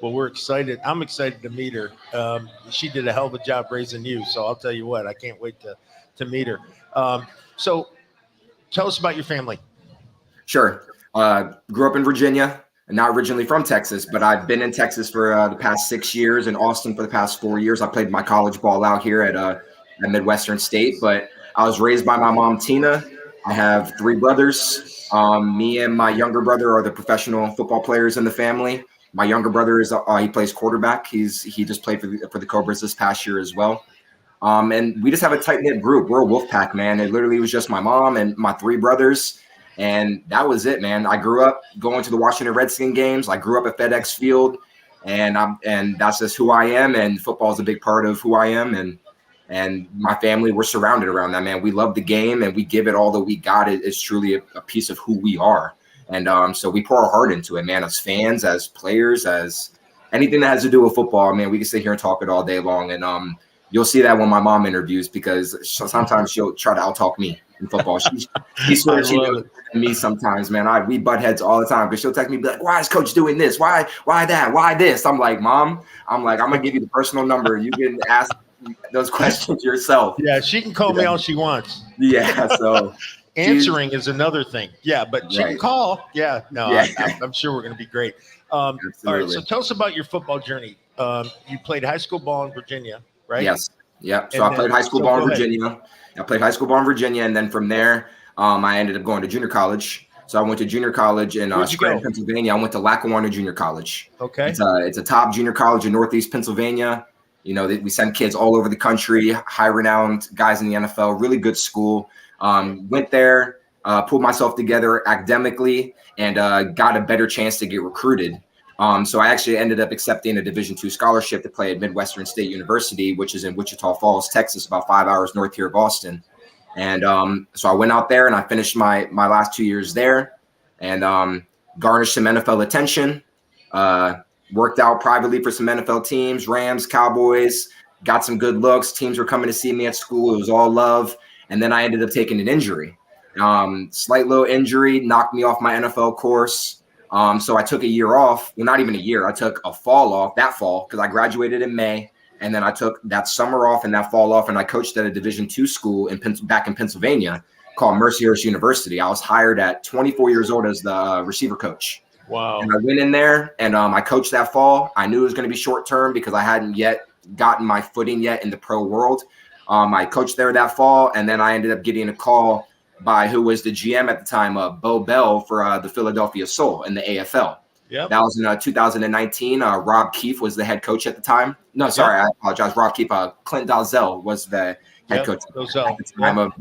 Well, we're excited. I'm excited to meet her. She did a hell of a job raising you, so I'll tell you what. I can't wait to meet her. So, tell us about your family. Sure. Grew up in Virginia. Not originally from Texas, but I've been in Texas for the past 6 years, and Austin for the past 4 years. I played my college ball out here at Midwestern State, but I was raised by my mom, Tina. I have 3 brothers. Me and my younger brother are the professional football players in the family. My younger brother he plays quarterback. He just played for the Cobras this past year as well. And we just have a tight knit group. We're a wolf pack, man. It literally was just my mom and my 3 brothers. And that was it, man. I grew up going to the Washington Redskins games. I grew up at FedEx Field, and that's just who I am. And football is a big part of who I am. And my family, we're surrounded around that, man. We love the game, and we give it all that we got. It's truly a piece of who we are. And so we pour our heart into it, man, as fans, as players, as anything that has to do with football. Man, we can sit here and talk it all day long. And you'll see that when my mom interviews, because sometimes she'll try to out-talk me in football. She's sort of me sometimes, man. We butt heads all the time, because she'll text me, be like, why is coach doing this? Why that? Why this? I'm like, Mom, I'm going to give you the personal number. You can ask those questions yourself. Yeah, she can call me all she wants. Yeah, so answering is another thing. Yeah, but she can call. Yeah, no, yeah. I'm sure we're going to be great. All right, so tell us about your football journey. You played high school ball in Virginia, right? Yes. Yeah. So I played high school ball in Virginia. I played high school ball in Virginia, and then from there, I ended up going to junior college. So I went to junior college in Scranton, Pennsylvania. I went to Lackawanna Junior College. Okay. It's a top junior college in Northeast Pennsylvania. You know, we send kids all over the country, high renowned guys in the NFL, really good school. Went there, pulled myself together academically, and got a better chance to get recruited. So I actually ended up accepting a Division II scholarship to play at Midwestern State University, which is in Wichita Falls, Texas, about 5 hours north here of Austin. And so I went out there and I finished my last 2 years there, and garnished some NFL attention, worked out privately for some NFL teams, Rams, Cowboys, got some good looks. Teams were coming to see me at school. It was all love. And then I ended up taking an injury. Slight little injury knocked me off my NFL course. So I took a year off. Well, not even a year. I took a fall off that fall because I graduated in May. And then I took that summer off and that fall off, and I coached at a Division II school back in Pennsylvania called Mercyhurst University. I was hired at 24 years old as the receiver coach. Wow. And I went in there and I coached that fall. I knew it was going to be short term because I hadn't yet gotten my footing yet in the pro world. I coached there that fall, and then I ended up getting a call by who was the GM at the time, Bo Bell, for the Philadelphia Soul in the AFL. Yep. That was in 2019. Rob Keefe was the head coach at the time. No, sorry, I apologize. Rob Keefe. Clint Dalzell was the head coach at the time of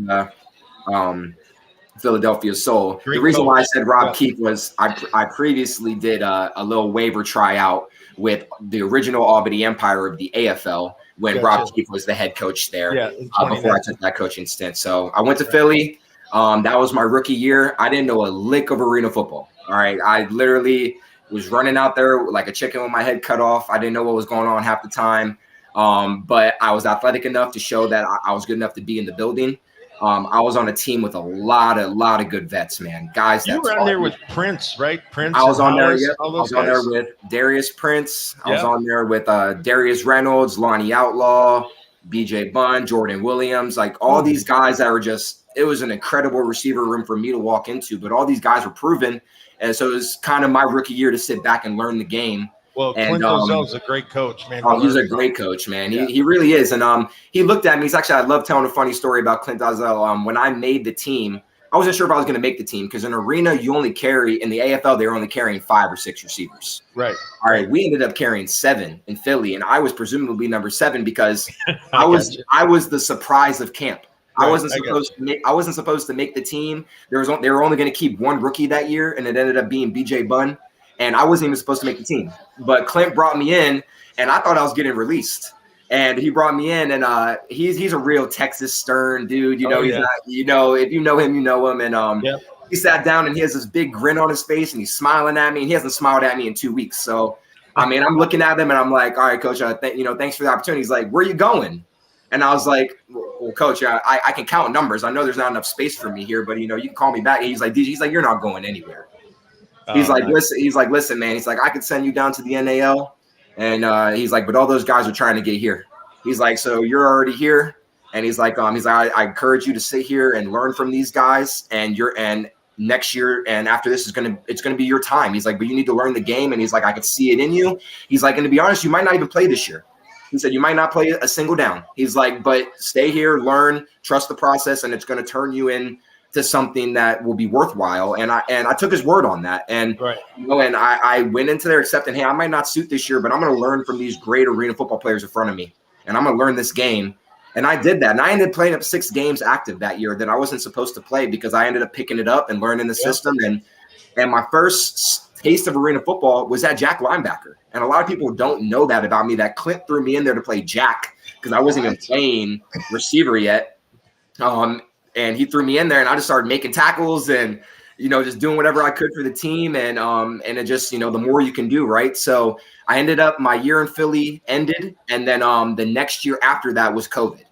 Philadelphia Soul. The reason why I said Rob Keefe was I previously did a little waiver tryout with the original Albany Empire of the AFL when Rob Keefe was the head coach there before I took that coaching stint. So I went to Philly. That was my rookie year. I didn't know a lick of arena football. All right. I literally was running out there like a chicken with my head cut off. I didn't know what was going on half the time. But I was athletic enough to show that I was good enough to be in the building. I was on a team with a lot of good vets, man. Guys, you were on there with Prince, right? Prince. I was on there. Yep. I was on there with Darius Prince. I was on there with Darius Reynolds, Lonnie Outlaw, BJ Bunn, Jordan Williams, like all these guys that were just. It was an incredible receiver room for me to walk into, but all these guys were proven. And so it was kind of my rookie year to sit back and learn the game. Well, Clint Dalzell's a great coach, man. Oh, he's a great coach, man. He really is. And he looked at me. He's actually, I love telling a funny story about Clint Dalzell. When I made the team, I wasn't sure if I was going to make the team because in arena, you only carry, in the AFL, they were only carrying 5 or 6 receivers. Right. All right. We ended up carrying 7 in Philly, and I was presumably number 7 because I was the surprise of camp. Right, I wasn't supposed to make the team. They were only going to keep 1 rookie that year, and it ended up being BJ Bunn. And I wasn't even supposed to make the team. But Clint brought me in, and I thought I was getting released. And he brought me in, and he's a real Texas Stern dude. He's not, if you know him, you know him. And he sat down, and he has this big grin on his face, and he's smiling at me. And he hasn't smiled at me in 2 weeks. So, I mean, I'm looking at him, and I'm like, all right, coach, thanks for the opportunity. He's like, where are you going? And I was like, well, coach, I can count numbers. I know there's not enough space for me here, but you can call me back. And he's like, you're not going anywhere. He's like, listen, man. He's like, I could send you down to the NAL. And he's like, but all those guys are trying to get here. He's like, so you're already here. And he's like, I encourage you to sit here and learn from these guys. And next year and after this it's gonna be your time. He's like, but you need to learn the game. And he's like, I could see it in you. He's like, and to be honest, you might not even play this year. He said, you might not play a single down. He's like, but stay here, learn, trust the process, and it's going to turn you into something that will be worthwhile. And I took his word on that. And, and I went into there accepting, hey, I might not suit this year, but I'm going to learn from these great arena football players in front of me. And I'm going to learn this game. And I did that. And I ended up playing up 6 games active that year that I wasn't supposed to play because I ended up picking it up and learning the system. And my first taste of arena football was at Jack linebacker. And a lot of people don't know that about me, that Clint threw me in there to play Jack because I wasn't even playing receiver yet. And he threw me in there and I just started making tackles and, just doing whatever I could for the team. And it just, the more you can do, right? So I ended up, my year in Philly ended. And then the next year after that was COVID.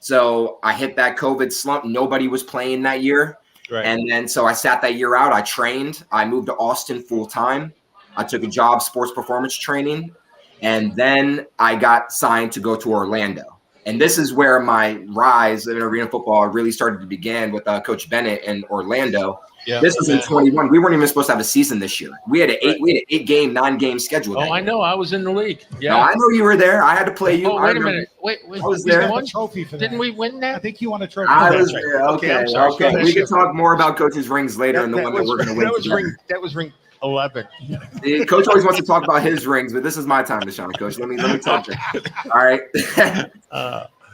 So I hit that COVID slump. Nobody was playing that year. Right. And then so I sat that year out. I trained. I moved to Austin full time. I took a job, sports performance training, and then I got signed to go to Orlando. And this is where my rise in arena football really started to begin with Coach Bennett in Orlando. Yeah, this was in 21. We weren't even supposed to have a season this year. We had an 8-game, 9-game schedule. Oh, I know. I was in the league. Yeah, no, I know you were there. I had to play you. Oh, wait a minute. Wait. I was there. Won? Trophy for that. Didn't we win that? I think you won a trophy. I was there. Okay. I'm sorry. Okay. We can talk more about Coach's rings later, and the one that we're going to win. That was ring 11. Coach always wants to talk about his rings, but this is my time to shine, Coach. Let me talk to you. All right.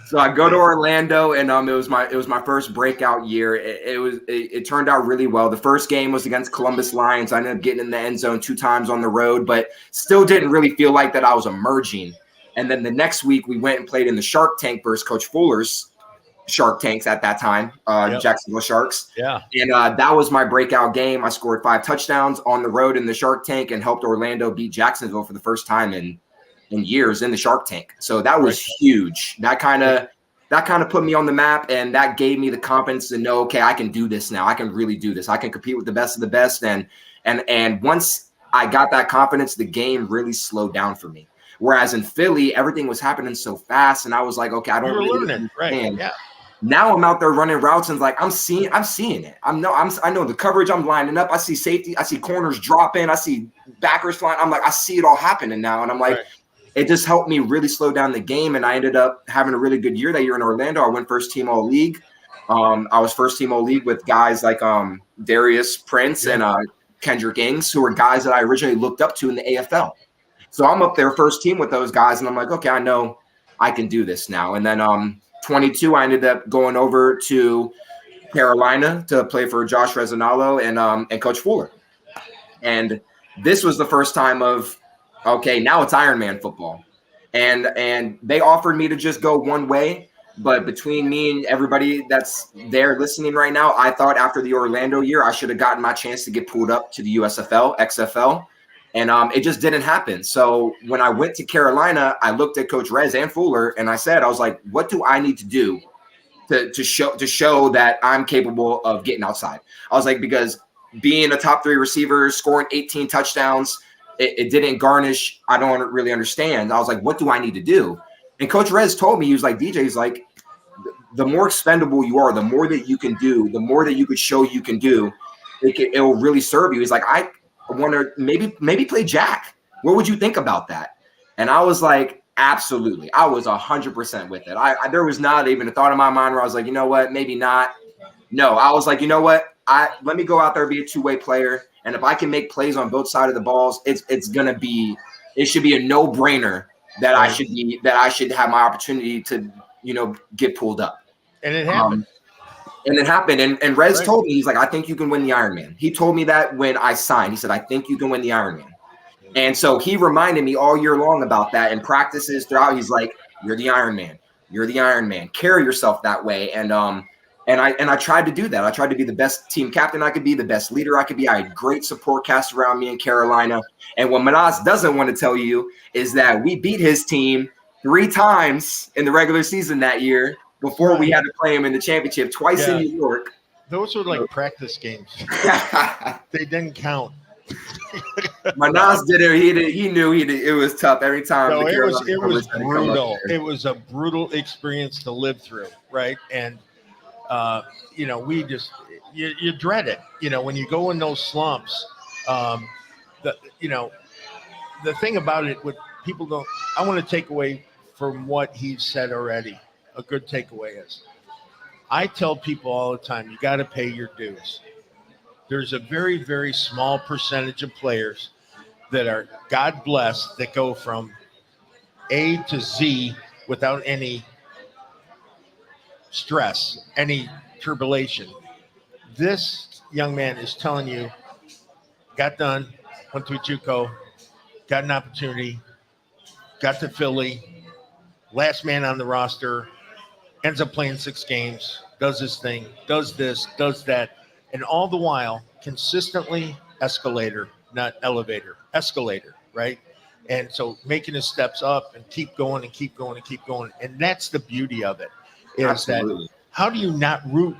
So I go to Orlando, and it was my first breakout year. It turned out really well. The first game was against Columbus Lions. I ended up getting in the end zone 2 times on the road, but still didn't really feel like that I was emerging. And then the next week we went and played in the Shark Tank versus Coach Fuller's Shark Tanks at that time, Jacksonville Sharks. Yeah. And that was my breakout game. I scored 5 touchdowns on the road in the Shark Tank and helped Orlando beat Jacksonville for the first time in years in the Shark Tank. So that was huge. That kind of put me on the map, and that gave me the confidence to know, okay, I can do this now. I can really do this. I can compete with the best of the best. And once I got that confidence, the game really slowed down for me. Whereas in Philly, everything was happening so fast, and I was like, okay, I don't really learning, right? Yeah. Now I'm out there running routes, and like I'm seeing it. I know the coverage. I'm lining up. I see safety. I see corners dropping. I see backers flying. I'm like, I see it all happening now, and I'm like, it just helped me really slow down the game. And I ended up having a really good year that year in Orlando. I went first team all league. I was first team all league with guys like Darius Prince and Kendrick Ings, who were guys that I originally looked up to in the AFL. So I'm up there first team with those guys, and I'm like, okay, I know I can do this now. And then 22, I ended up going over to Carolina to play for Josh Resinalo and Coach Fuller. And this was the first time of, okay, now it's Ironman football. And they offered me to just go one way. But between me and everybody that's there listening right now, I thought after the Orlando year, I should have gotten my chance to get pulled up to the USFL, XFL. And it just didn't happen. So when I went to Carolina, I looked at Coach Rez and Fuller, and I was like, what do I need to do to show that I'm capable of getting outside? I was like, because being a top 3 receiver, scoring 18 touchdowns, it didn't garnish. I don't really understand. I was like, what do I need to do? And Coach Rez told me, he was like, DJ, he's like, the more expendable you are, the more that you can do, the more that you could show you can do, it'll really serve you. He's like, I want to maybe play Jack. What would you think about that? And I was like, absolutely. I was 100% with it. There was not even a thought in my mind where I was like, you know what, maybe not. No, I was like, you know what, let me go out there and be a 2-way player. And if I can make plays on both sides of the balls, it should be a no-brainer that I should have my opportunity to, get pulled up. And it happened. And it happened. And Rez told me, he's like, I think you can win the Ironman. He told me that when I signed. He said, I think you can win the Ironman. And so he reminded me all year long about that. And practices throughout, he's like, you're the Ironman. You're the Ironman. Carry yourself that way. And I tried to do that. I tried to be the best team captain I could be, the best leader I could be. I had great support cast around me in Carolina. And what Manaz doesn't want to tell you is that we beat his team 3 times in the regular season that year before we had to play him in the championship, twice in New York. Those were like practice games. They didn't count. Manaz did it. He knew it was tough every time. No, it was brutal. It was a brutal experience to live through, right? And we just you dread it. When you go in those slumps, the thing about it, what people don't, I want to take away from what he's said already. A good takeaway is, I tell people all the time, you got to pay your dues. There's a very, very small percentage of players that are God blessed that go from A to Z without any stress, any tribulation. This young man is telling you, got done, went to a JUCO, got an opportunity, got to Philly, last man on the roster, ends up playing 6 games, does his thing, does this, does that, and all the while consistently escalator, not elevator, escalator, right? And so making his steps up and keep going and keep going and keep going. And that's the beauty of it, is Absolutely. That how do you not root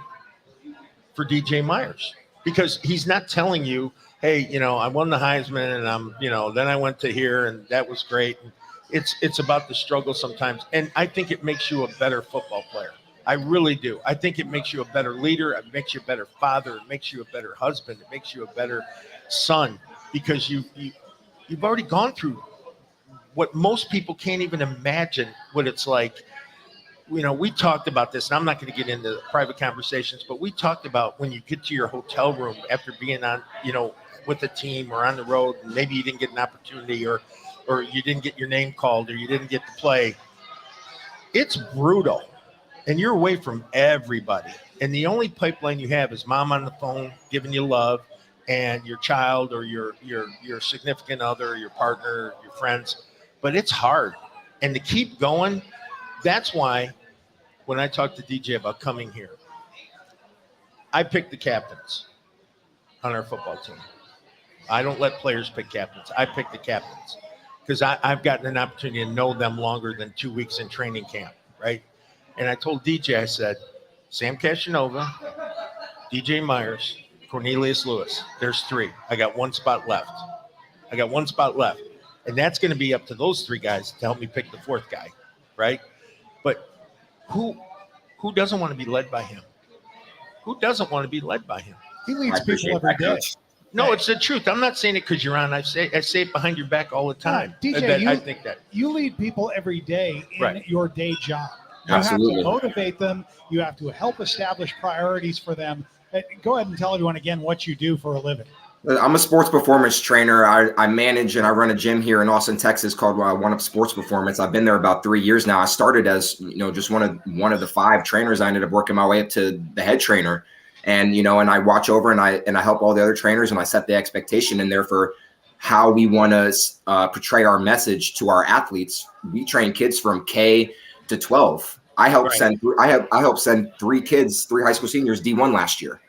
for DJ Myers? Because he's not telling you, hey, I won the Heisman and I'm, then I went to here and that was great. And it's about the struggle sometimes. And I think it makes you a better football player. I really do. I think it makes you a better leader. It makes you a better father. It makes you a better husband. It makes you a better son, because you've already gone through what most people can't even imagine what it's like. We talked about this, and I'm not going to get into private conversations, but we talked about when you get to your hotel room after being on, with the team or on the road, and maybe you didn't get an opportunity or you didn't get your name called or you didn't get to play. It's brutal. and you're away from everybody. And the only pipeline you have is mom on the phone giving you love, and your child or your significant other, your partner, your friends. But it's hard. And to keep going, that's why when I talked to DJ about coming here, I pick the captains on our football team. I don't let players pick captains. I pick the captains because I've gotten an opportunity to know them longer than 2 weeks in training camp, right? And I told DJ, I said, Sam Cashinova, DJ Myers, Cornelius Lewis. There's 3. I got 1 spot left. And that's going to be up to those 3 guys to help me pick the 4th guy, right? But who doesn't want to be led by him? Who doesn't want to be led by him? He leads people every day. No, it's the truth. I'm not saying it because you're on. I say it behind your back all the time. DJ, I think that you lead people every day in your day job. You Absolutely. have to motivate them. You have to help establish priorities for them. Go ahead and tell everyone again what you do for a living. I'm a sports performance trainer. I manage and I run a gym here in Austin, Texas called One Up Sports Performance. I've been there about 3 years now. I started as just one of the 5 trainers. I ended up working my way up to the head trainer, and and I watch over and I help all the other trainers, and I set the expectation in there for how we want to portray our message to our athletes. We train kids from K to 12. I helped send 3 kids, 3 high school seniors D1 last year.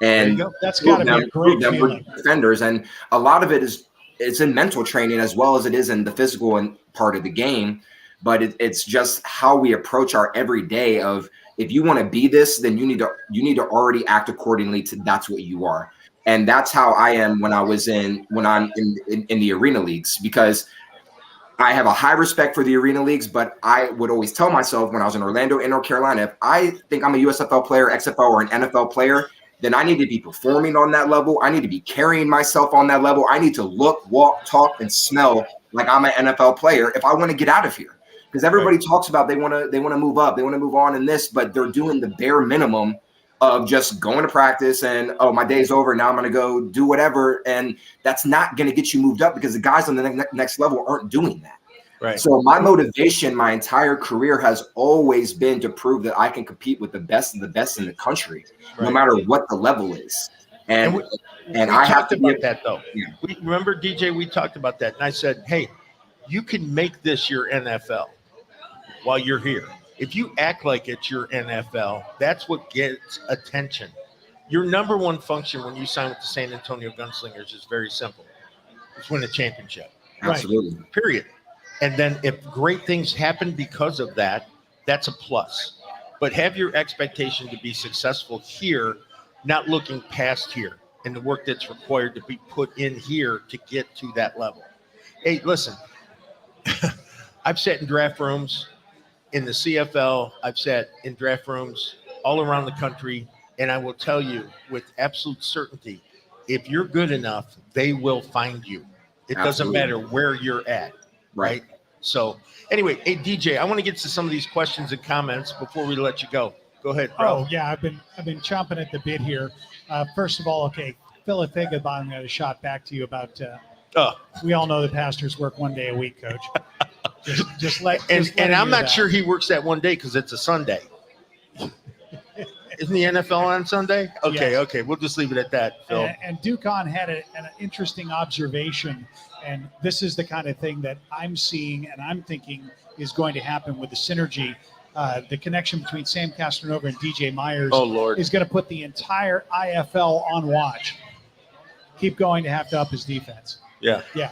And that's got to be a great feeling. Defenders, and a lot of it's in mental training as well as it is in the physical and part of the game. But it's just how we approach our everyday of, if you want to be this, then you need to already act accordingly to that's what you are. And that's how I am when I'm in the arena leagues, because I have a high respect for the arena leagues, but I would always tell myself when I was in Orlando and North Carolina, if I think I'm a USFL player, XFL, or an NFL player, then I need to be performing on that level. I need to be carrying myself on that level. I need to look, walk, talk, and smell like I'm an NFL player if I want to get out of here. Because everybody talks about they want to move up, they want to move on in this, but they're doing the bare minimum of just going to practice and, oh, my day's over, now I'm going to go do whatever. And that's not going to get you moved up, because the guys on the next level aren't doing that. Right. So my motivation my entire career has always been to prove that I can compete with the best of the best in the country, no matter what the level is. And we I have to about that though. Yeah. Remember, DJ, we talked about that. And I said, hey, you can make this your NFL while you're here. If you act like it's your NFL, that's what gets attention. Your number one function when you sign with the San Antonio Gunslingers is very simple. It's win a championship. Absolutely. Right. Period. And then if great things happen because of that, that's a plus. But have your expectation to be successful here, not looking past here, and the work that's required to be put in here to get to that level. Hey, listen, I've sat in draft rooms in the CFL. I've sat in draft rooms all around the country. And I will tell you with absolute certainty, if you're good enough, they will find you. It doesn't matter where you're at. Right. So anyway, hey, DJ, I want to get to some of these questions and comments before we let you go. Go ahead, bro. Oh, yeah. I've been chomping at the bit here. First of all, okay, Philip Higginbottom got a shot back to you about we all know the pastors work 1 day a week, Coach. And I'm not sure he works that 1 day because it's a Sunday. Isn't the NFL on Sunday? Okay, yes. Okay. We'll just leave it at that, Phil. And Ducon had an interesting observation, and this is the kind of thing that I'm seeing and I'm thinking is going to happen with the synergy. The connection between Sam Castanova and DJ Myers is going to put the entire IFL on watch. Keep going to have to up his defense. Yeah. Yeah.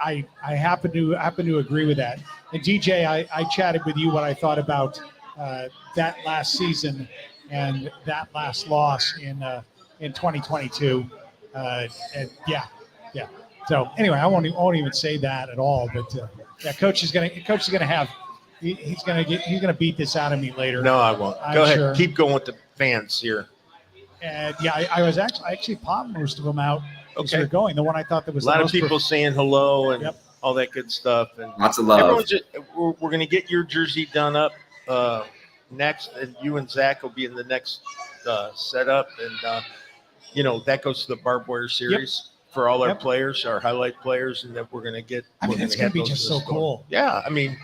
I happen to agree with that. And DJ, I chatted with you what I thought about that last season and that last loss in 2022. And yeah. So anyway, I won't even say that at all. But Coach is gonna have. He's gonna beat this out of me later. No, I won't. Go ahead. Sure. Keep going with the fans here. And yeah, I actually popped most of them out as they're going. The one I thought that was a lot of people saying hello and all that good stuff. And lots of love. We're going to get your jersey done up next, and you and Zach will be in the next setup. And that goes to the barbed wire series for all our players, our highlight players, and that we're going to get. I mean, it's going to be just so cool. Yeah, I mean,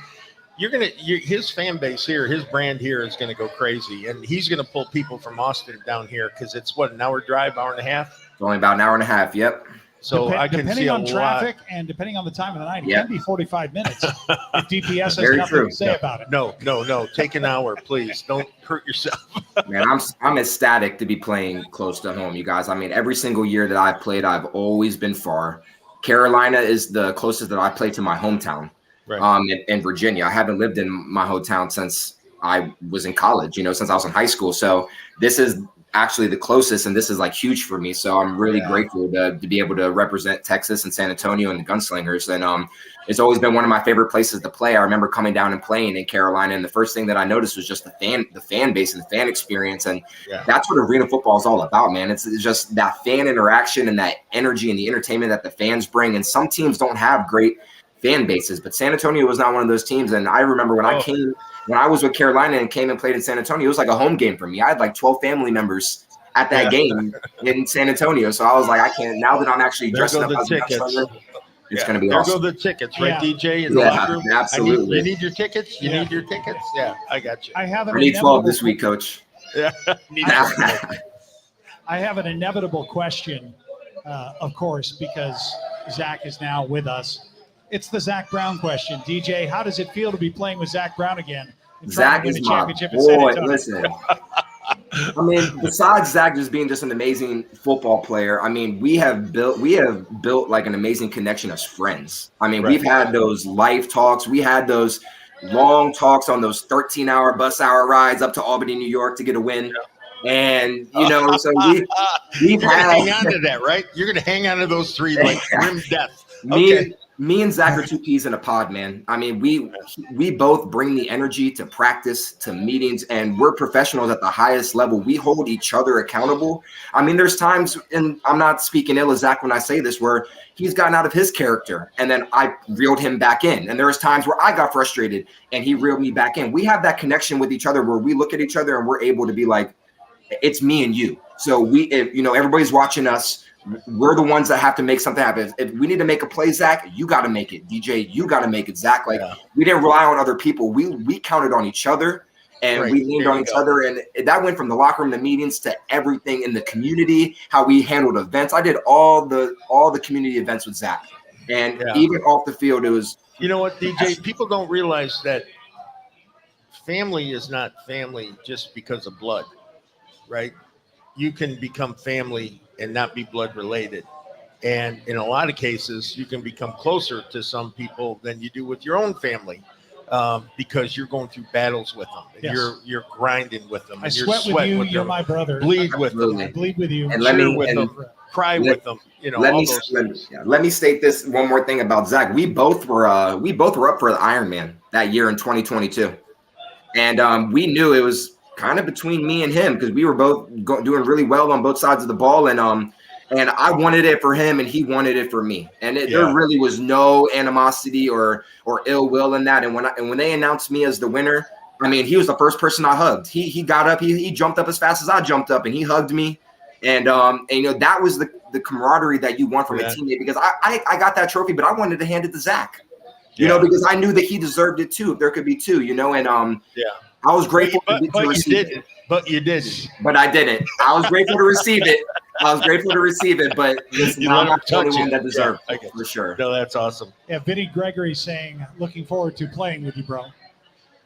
his fan base here, his brand here is gonna go crazy, and he's gonna pull people from Austin down here because it's what, an hour drive, hour and a half. It's only about an hour and a half. Yep. So I can depending see on traffic and depending on the time of the night, it can be 45 minutes if DPS has Very nothing true. to say about it. No. Take an hour, please. Don't hurt yourself. Man, I'm ecstatic to be playing close to home, you guys. I mean, every single year that I've played, I've always been far. Carolina is the closest that I played to my hometown. Right. In Virginia. I haven't lived in my hometown since I was in college, since I was in high school. So this is actually the closest, and this is like huge for me. So I'm really grateful to be able to represent Texas and San Antonio and the Gunslingers. And it's always been one of my favorite places to play. I remember coming down and playing in Carolina, and the first thing that I noticed was just the fan base and the fan experience. And that's what arena football is all about, man. It's just that fan interaction and that energy and the entertainment that the fans bring. And some teams don't have great fan bases, but San Antonio was not one of those teams. And I remember when I was with Carolina and came and played in San Antonio, it was like a home game for me. I had like 12 family members at that game in San Antonio. So I was like, I can't, now that I'm actually dressing up as a Gunslinger, it's going to be awesome. There go the tickets, right, DJ? In the locker room? Absolutely. You need your tickets? You need your tickets? Yeah, I got you. I need 12 this week, Coach. Yeah. I have an inevitable question, of course, because Zach is now with us. It's the Zach Brown question. DJ, how does it feel to be playing with Zach Brown again? Zach is my boy. Listen, I mean, besides Zach just being just an amazing football player, I mean, we have built like an amazing connection as friends. I mean, we've had those life talks. We had those long talks on those 13-hour bus hour rides up to Albany, New York to get a win. And so we've had hang on to that, right? You're gonna hang on to those three like grim death. Me and Zach are two peas in a pod, man. I mean, we both bring the energy to practice, to meetings, and we're professionals at the highest level. We hold each other accountable. I mean, there's times, and I'm not speaking ill of Zach when I say this, where he's gotten out of his character, and then I reeled him back in. And there was times where I got frustrated, and he reeled me back in. We have that connection with each other where we look at each other and we're able to be like, it's me and you. So everybody's watching us. We're the ones that have to make something happen. If we need to make a play, Zach, you got to make it. DJ, you got to make it. Zach, we didn't rely on other people. We counted on each other, and we leaned on each other. And that went from the locker room, the meetings, to everything in the community, how we handled events. I did all the community events with Zach. And even off the field, it was. You know what, DJ? People don't realize that family is not family just because of blood, right? You can become family and not be blood related. And in a lot of cases, you can become closer to some people than you do with your own family because you're going through battles with them. And you're grinding with them. I sweat with you. You're my brother. Bleed with them. I bleed with you. And cry with them. Let me state this one more thing about Zach. We both were up for the Ironman that year in 2022, and we knew it was kind of between me and him because we were both doing really well on both sides of the ball, and I wanted it for him and he wanted it for me, and there really was no animosity or ill will in that. And when they announced me as the winner, I mean, he was the first person I hugged. He got up, he jumped up as fast as I jumped up, and he hugged me, and that was the camaraderie that you want from a teammate, because I got that trophy, but I wanted to hand it to Zach, because I knew that he deserved it too. If there could be two, and I was grateful to receive it. But you didn't. But I didn't. I was grateful to receive it. But listen, I'm not the only one that deserved it, for sure. No, that's awesome. Yeah, Vinny Gregory saying, looking forward to playing with you, bro.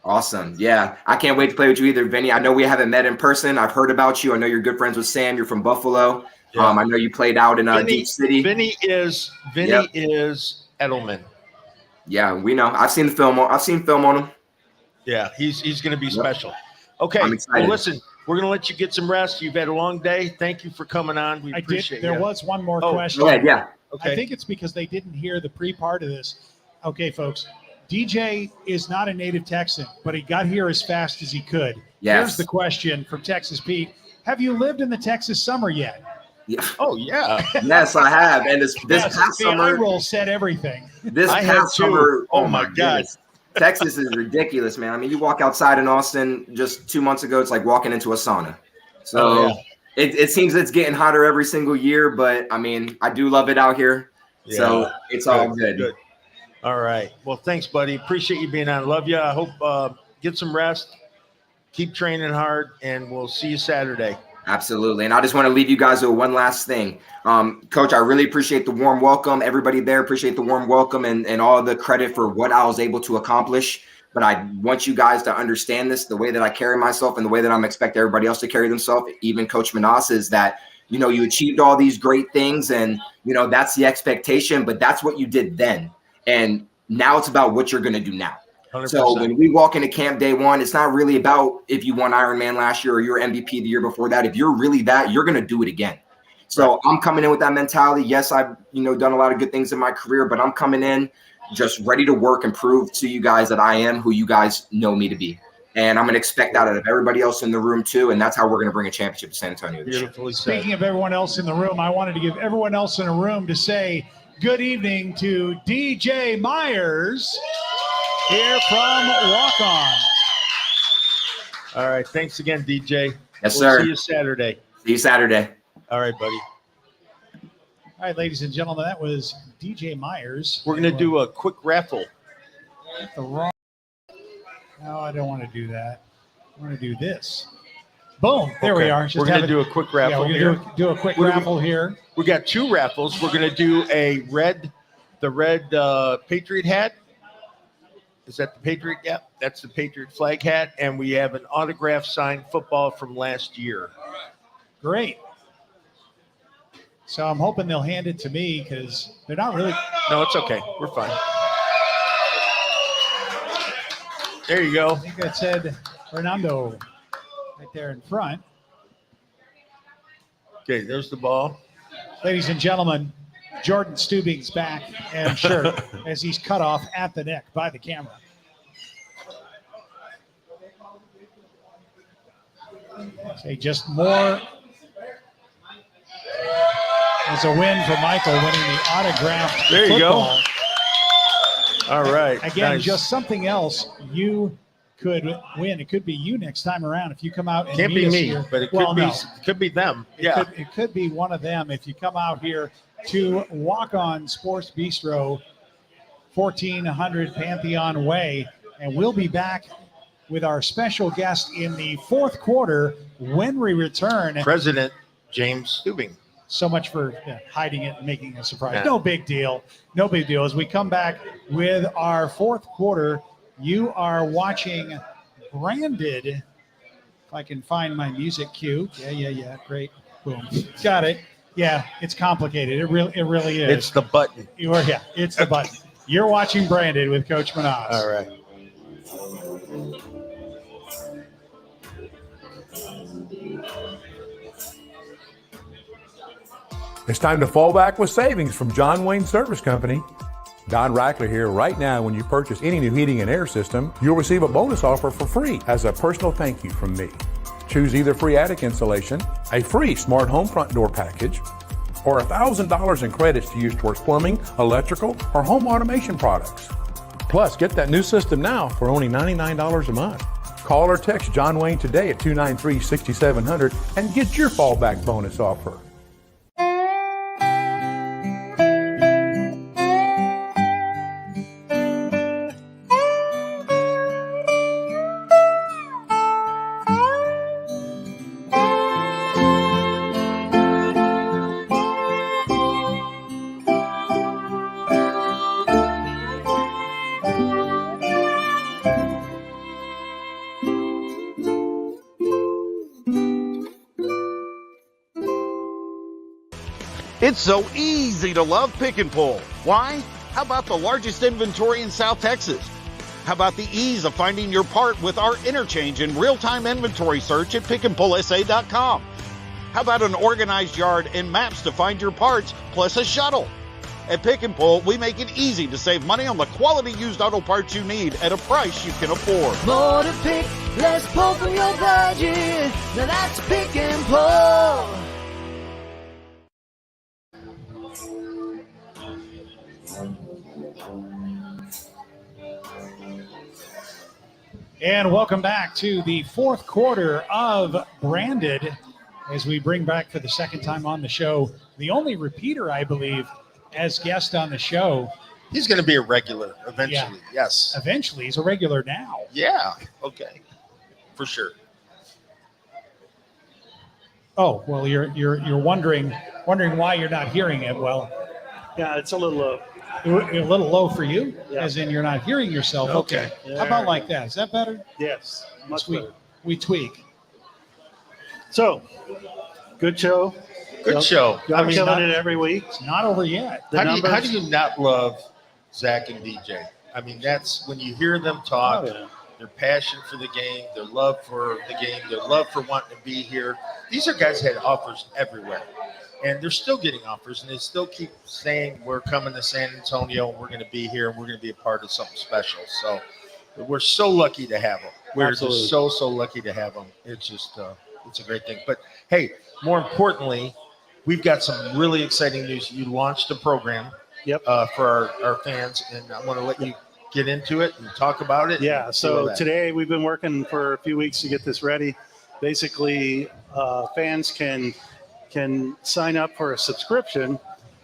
Awesome. Yeah, I can't wait to play with you either, Vinny. I know we haven't met in person. I've heard about you. I know you're good friends with Sam. You're from Buffalo. Yeah. I know you played out in Deep City. Vinny is Edelman. Yeah, we know. I've seen film on him. Yeah, he's going to be special. Okay, well, listen, we're going to let you get some rest. You've had a long day. Thank you for coming on. We appreciate it. There was one more question. Go ahead, yeah. Okay. I think it's because they didn't hear the pre-part of this. Okay, folks, DJ is not a native Texan, but he got here as fast as he could. Yes. Here's the question from Texas Pete. Have you lived in the Texas summer yet? Yeah. Oh, yeah. Yes, I have. And this past summer. The eye roll said everything. This past summer. Oh, my God. Texas is ridiculous, man. I mean, you walk outside in Austin just 2 months ago, it's like walking into a sauna. So it seems it's getting hotter every single year, but I mean, I do love it out here. Yeah. So it's all good. All right. Well, thanks, buddy. Appreciate you being on. Love you. I hope get some rest. Keep training hard, and we'll see you Saturday. Absolutely. And I just want to leave you guys with one last thing. Coach, I really appreciate the warm welcome. Everybody there, appreciate the warm welcome and all the credit for what I was able to accomplish. But I want you guys to understand this, the way that I carry myself and the way that I'm expecting everybody else to carry themselves, even Coach Manassa, is that, you know, you achieved all these great things and, you know, that's the expectation, but that's what you did then. And now it's about what you're going to do now. 100%. So when we walk into camp day one, it's not really about if you won Ironman last year or you're MVP the year before that. If you're really that, you're going to do it again. So I'm coming in with that mentality. Yes, I've, you know, done a lot of good things in my career, but I'm coming in just ready to work and prove to you guys that I am who you guys know me to be. And I'm going to expect that out of everybody else in the room too. And that's how we're going to bring a championship to San Antonio this year. Beautifully said. Speaking of everyone else in the room, I wanted to give everyone else in the room to say good evening to DJ Myers here from Walk On. All right. Thanks again, DJ. Yes, sir. See you Saturday. See you Saturday. All right, buddy. All right, ladies and gentlemen, that was DJ Myers. We're going to do a quick raffle. No, I don't want to do that. I want to do this. Boom. There we are. We're going to do a quick raffle we're here. going to do a quick raffle here. We got two raffles. We're going to do the red Patriot hat. Is that the Patriot? Yep, that's the Patriot flag hat. And we have an autographed signed football from last year. Great. So I'm hoping they'll hand it to me because they're not really. No, it's okay. We're fine. There you go. I think that said Fernando right there in front. Okay, there's the ball. Ladies and gentlemen, Jordan Stubing's back and shirt as he's cut off at the neck by the camera. Say just more. It's a win for Michael winning the autographed There you football. go. All right. Again, nice. just something else you could win. It could be you next time around if you come out and Can't meet be us me, here. but it Well, could be them. It could be one of them if you come out here to Walk On Sports Bistro, 1400 Pantheon Way, and we'll be back with our special guest in the fourth quarter when we return. President James Stubing. So much for hiding it and making it a surprise. Yeah. No big deal. No big deal. As we come back with our fourth quarter, you are watching Branded. If I can find my music cue. Yeah. Great. Boom. Got it. Yeah, it's complicated. It really is. It's the button. It's the button. You're watching Branded with Coach Manaz. All right. It's time to fall back with savings from John Wayne Service Company. Don Rackler here. Right now, when you purchase any new heating and air system, you'll receive a bonus offer for free as a personal thank you from me. Choose either free attic insulation, a free smart home front door package, or $1,000 in credits to use towards plumbing, electrical, or home automation products. Plus, get that new system now for only $99 a month. Call or text John Wayne today at 293-6700 and get your fallback bonus offer. It's so easy to love Pick and Pull. Why? How about the largest inventory in South Texas? How about the ease of finding your part with our interchange and real-time inventory search at pickandpullsa.com? How about an organized yard and maps to find your parts, plus a shuttle? At Pick and Pull, we make it easy to save money on the quality used auto parts you need at a price you can afford. More to pick, less pull from your budget. Now that's Pick and Pull. And welcome back to the fourth quarter of Branded as we bring back for the second time on the show, the only repeater, I believe, as guest on the show, He's going to be a regular eventually. Yeah. Yes. Eventually, he's a regular now. Yeah. Okay. For sure. Oh, well, you're wondering why you're not hearing it. Well, yeah, it's a little low. A little low for you, Yeah. as in you're not hearing yourself. Okay. How about like that? Is that better? Yes, much we, better. We tweak. So, good show. Good show. Y'all killing it every week. It's not over yet. How do you not love Zach and DJ? I mean, that's when you hear them talk, their passion for the game, their love for the game, their love for wanting to be here. These are guys that had offers everywhere, and they're still getting offers, and they still keep saying, we're coming to San Antonio, and we're going to be here, and we're going to be a part of something special. So we're so lucky to have them. We're Absolutely. just so lucky to have them. It's just, it's a great thing. But, hey, more importantly, we've got some really exciting news. You launched a program for our fans, and I want to let you get into it and talk about it. Yeah, so today we've been working for a few weeks to get this ready. Basically, fans can sign up for a subscription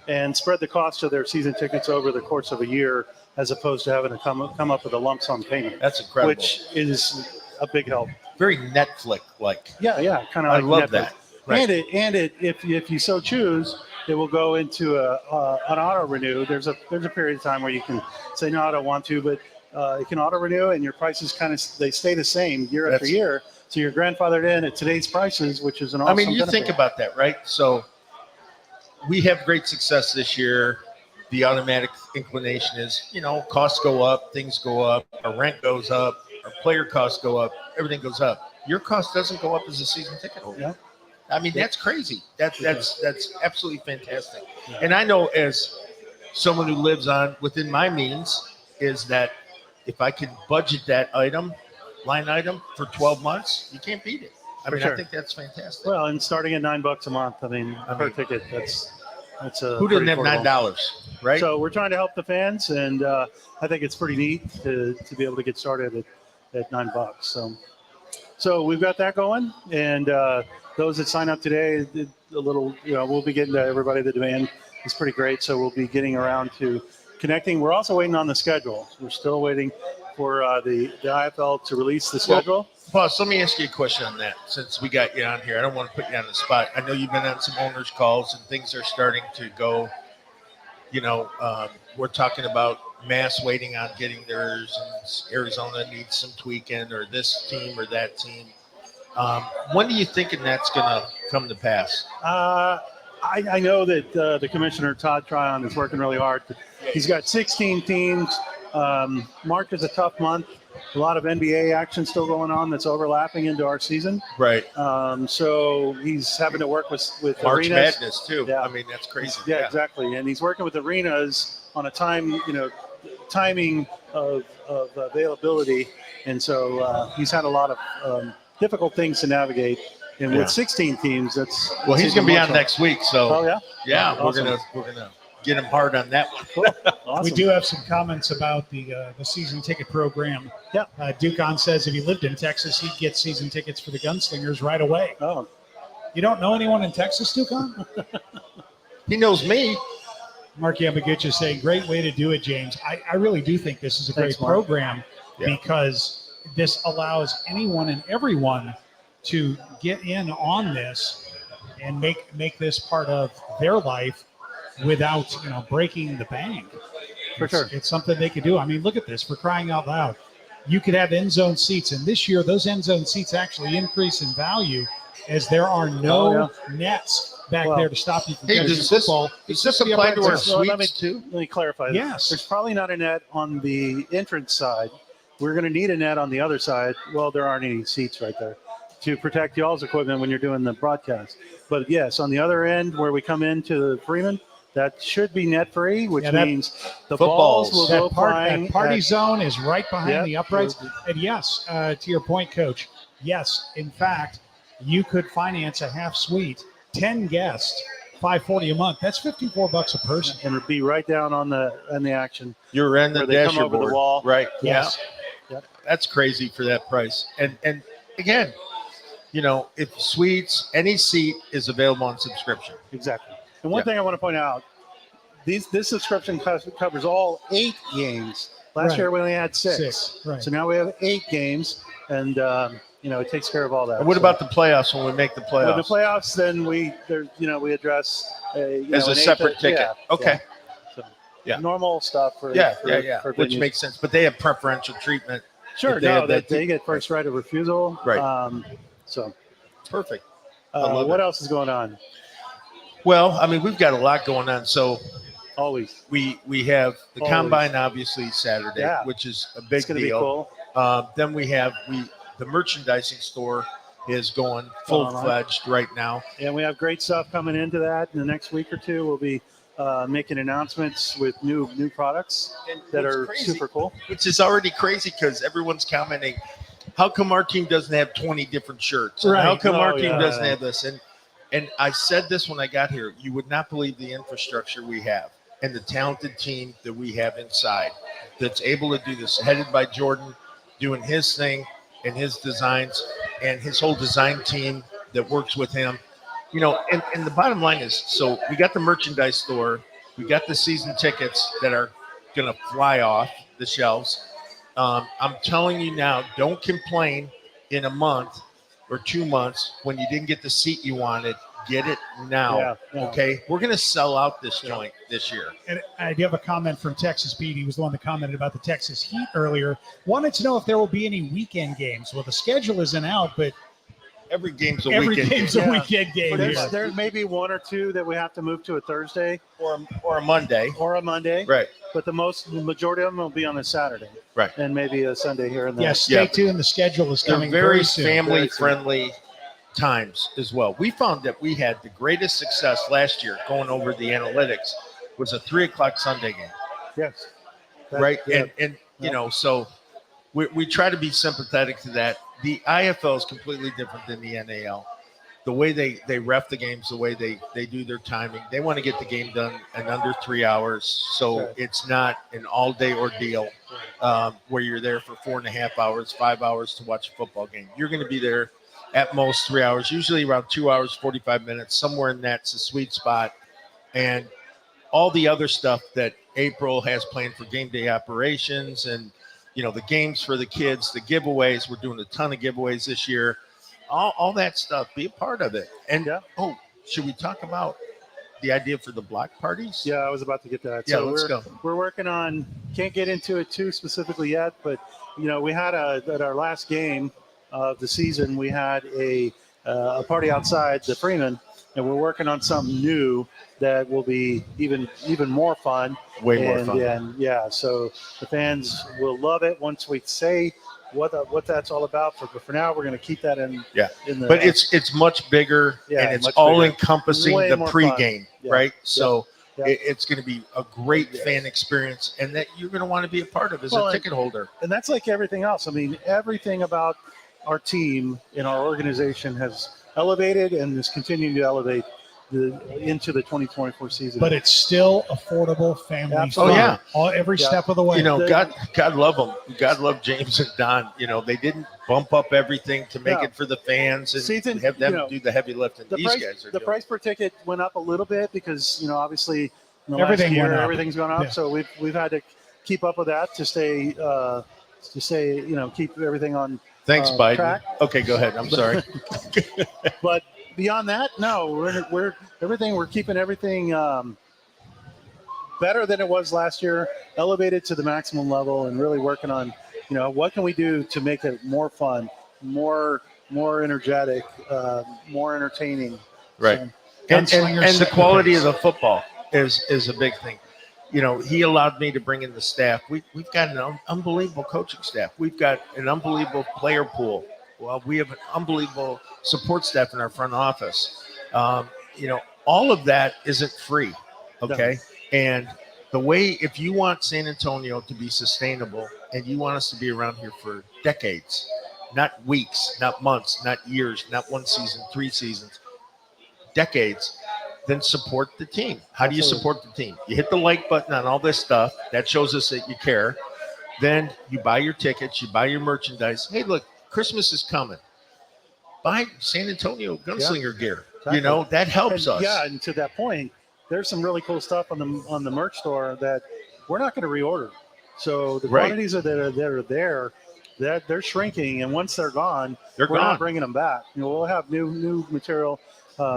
and spread the cost of their season tickets over the course of a year, as opposed to having to come up with a lump sum payment. That's incredible. Which is a big help. Very Netflix-like. Yeah, kind of I like love Netflix. that. Right. And if you so choose, it will go into an auto renew. There's a period of time where you can say no, I don't want to, but you can auto renew, and your prices they stay the same year after year. So you're grandfathered in at today's prices, which is an awesome you benefit. think about that, right? So we have great success this year. The automatic inclination is, costs go up, things go up, our rent goes up, our player costs go up, everything goes up. Your cost doesn't go up as a season ticket holder. Yeah. I mean, that's crazy. That's absolutely fantastic. And I know, as someone who lives within my means, is that if I can budget that line item for 12 months, you can't beat it. I think that's fantastic. Well, and starting at $9 a month, per ticket, that's a who doesn't have pretty affordable. $9, right? So we're trying to help the fans, and I think it's pretty neat to be able to get started at $9. So we've got that going, and those that sign up today, we'll be getting to everybody. The demand is pretty great, so we'll be getting around to connecting. We're also waiting on the schedule. We're still waiting for the IFL to release the schedule. Boss, let me ask you a question on that, since we got you on here. I don't want to put you on the spot. I know you've been on some owners' calls, and things are starting to go, we're talking about mass waiting on getting theirs, and Arizona needs some tweaking, or this team or that team. When are you thinking that's going to come to pass? I know that the commissioner, Todd Tryon, is working really hard. He's got 16 teams. March is a tough month. A lot of NBA action still going on that's overlapping into our season. Right. So he's having to work with March arenas. Madness, too. Yeah. I mean, that's crazy. Yeah, exactly. And he's working with arenas on a timing of availability. And so he's had a lot of difficult things to navigate. And with 16 teams, that's he's going to be on next week. So yeah, we're gonna get him hard on that one. Cool. Awesome. We do have some comments about the season ticket program. Yeah. Dukon says if he lived in Texas, he'd get season tickets for the Gunslingers right away. Oh, you don't know anyone in Texas, Dukon? He knows me. Mark Yamaguchi is saying, great way to do it, James. I really do think this is a great program because this allows anyone and everyone to get in on this and make this part of their life without breaking the bank. For sure. It's something they could do. I mean, look at this. For crying out loud. You could have end zone seats, and this year those end zone seats actually increase in value as there are no nets back there to stop you from catching football. Does this apply to our suites too? Let me clarify. Yes. There's probably not a net on the entrance side. We're going to need a net on the other side. Well, there aren't any seats right there to protect y'all's equipment when you're doing the broadcast. But yes, on the other end where we come into Freeman, that should be net free, which means the balls will go flying. That party zone is right behind the uprights. And yes, to your point, Coach, yes, in fact, you could finance a half suite, 10 guests, $540 a month. That's $54 a person. And it'd be right down on the action. You're in the they come over the wall. Right. Yes. Yeah. That's crazy for that price. And again, if suites, any seat is available on subscription. Exactly. And one thing I want to point out, this subscription covers all 8 games. Last year we only had 6. Right. So now we have 8 games, and it takes care of all that. And what about the playoffs when we make the playoffs? With the playoffs, then we address as a separate ticket. Yeah, okay. So normal stuff for for which venues. makes sense. But they have preferential treatment. Sure, they get first right of refusal. Right. So perfect. What else is going on? Well, I mean, we've got a lot going on. So always we have the combine obviously Saturday, which is a big deal. Be cool. Then we have the merchandising store is going full-fledged right now. And we have great stuff coming into that. In the next week or two, we'll be making announcements with new products that are super cool. Which is already crazy because everyone's commenting, how come our team doesn't have 20 different shirts? And how come our team doesn't have this? And I said this when I got here, you would not believe the infrastructure we have and the talented team that we have inside that's able to do this, headed by Jordan, doing his thing and his designs and his whole design team that works with him. And the bottom line is, so we got the merchandise store, we got the season tickets that are going to fly off the shelves. I'm telling you now, don't complain in a month or 2 months when you didn't get the seat you wanted. Get it now. Okay, we're going to sell out this joint this year. And I do have a comment from Texas Pete. He was the one that commented about the Texas Heat earlier. Wanted to know if there will be any weekend games. Well, the schedule isn't out, but every game's a weekend game. But there may be 1 or 2 that we have to move to a Thursday or a Monday. Right. But the majority of them will be on a Saturday. Right. And maybe a Sunday here and there. Yes, stay tuned. The schedule is coming very soon. family-friendly times as well. We found that we had the greatest success last year going over the analytics was a 3:00 Sunday game. Yes. Right. And so we try to be sympathetic to that. The IFL is completely different than the NAL. The way they ref the games, the way they do their timing, they want to get the game done in under 3 hours. So it's not an all-day ordeal where you're there for 4.5 hours, 5 hours to watch a football game. You're going to be there at most 3 hours, usually around 2 hours, 45 minutes, somewhere in that's a sweet spot. And all the other stuff that April has planned for game day operations and, the games for the kids, the giveaways, we're doing a ton of giveaways this year, all that stuff, be a part of it. And, should we talk about the idea for the block parties? Yeah, I was about to get to that. Yeah, let's go. We're working on, can't get into it too specifically yet, but, we had at our last game of the season, we had a party outside the Freeman, and we're working on something new that will be even more fun. Way more fun. And so the fans will love it once we say what that's all about. But for now, we're going to keep that in. Yeah. In the, but it's much bigger and it's all encompassing the pregame, right? So it's going to be a great fan experience, and that you're going to want to be a part of as a ticket holder. And that's like everything else. I mean, everything about our team and our organization has elevated and is continuing to elevate into the 2024 season. But it's still affordable family. Absolutely. Fun. Every step of the way. God love them. God love James and Don. They didn't bump up everything to make it for the fans and have them do the heavy lifting. The price per ticket went up a little bit because obviously in the Everything last year went up. everything's gone up. Yeah. So we've had to keep up with that to stay keep everything on. Thanks, Biden. Track. Okay, go ahead. I'm sorry. But beyond that, no, we're keeping everything better than it was last year, elevated to the maximum level, and really working on, what can we do to make it more fun, more energetic, more entertaining. Right. So, and the quality of the football is a big thing. He allowed me to bring in the staff. We've got an unbelievable coaching staff. We've got an unbelievable player pool. Well, we have an unbelievable support staff in our front office. All of that isn't free, okay? No. And the way, if you want San Antonio to be sustainable and you want us to be around here for decades, not weeks, not months, not years, not 1 season, 3 seasons, decades, then support the team. How do you support the team? You hit the like button on all this stuff. That shows us that you care. Then you buy your tickets, you buy your merchandise. Hey, look, Christmas is coming. Buy San Antonio Gunslinger gear. Exactly. That helps us. Yeah, and to that point, there's some really cool stuff on the merch store that we're not going to reorder. So the Right. quantities that are there, that they're shrinking, and once they're gone, we're gone. not bringing them back. We'll have new material,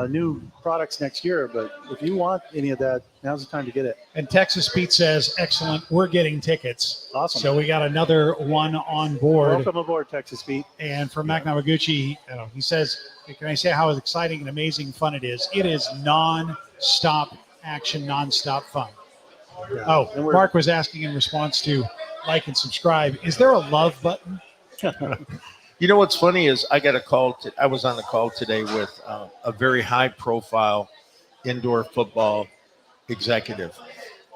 new products next year. But if you want any of that, now's the time to get it. And Texas Pete says, excellent. We're getting tickets. Awesome. So we got another one on board. Welcome aboard, Texas Pete. And from Mac Namaguchi, he says, can I say how exciting and amazing fun it is? It is non-stop action, non-stop fun. Yeah. Oh, And we're- Mark was asking in response to like and subscribe, is there a love button? You know what's funny is I got a call. I was on a call today with a very high-profile indoor football executive,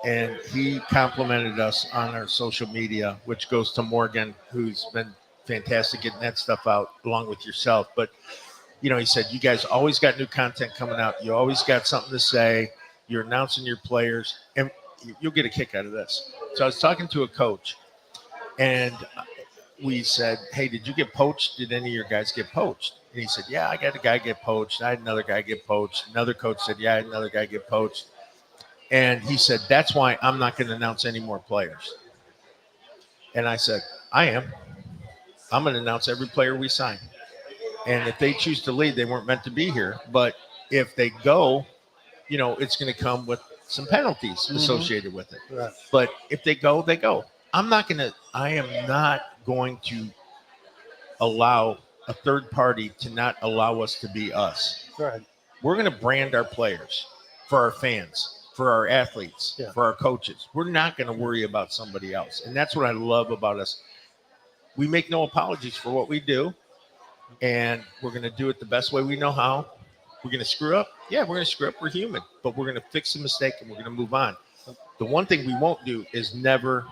and he complimented us on our social media, which goes to Morgan, who's been fantastic getting that stuff out along with yourself. But he said, you guys always got new content coming out. You always got something to say. You're announcing your players, and you'll get a kick out of this. So I was talking to a coach, and we said, hey, did you get poached? Did any of your guys get poached? And he said, yeah, I got a guy get poached. I had another guy get poached. Another coach said, yeah, I had another guy get poached. And he said, that's why I'm not going to announce any more players. And I said, I am. I'm going to announce every player we sign. And if they choose to leave, they weren't meant to be here. But if they go, it's going to come with some penalties associated with it. Right. But if they go, they go. I am not going to allow a third party to not allow us to be us. Right. We're going to brand our players for our fans, for our athletes, for our coaches. We're not going to worry about somebody else. And that's what I love about us. We make no apologies for what we do, and we're going to do it the best way we know how. We're going to screw up. Yeah, we're going to screw up. We're human, but we're going to fix the mistake and we're going to move on. The one thing we won't do is never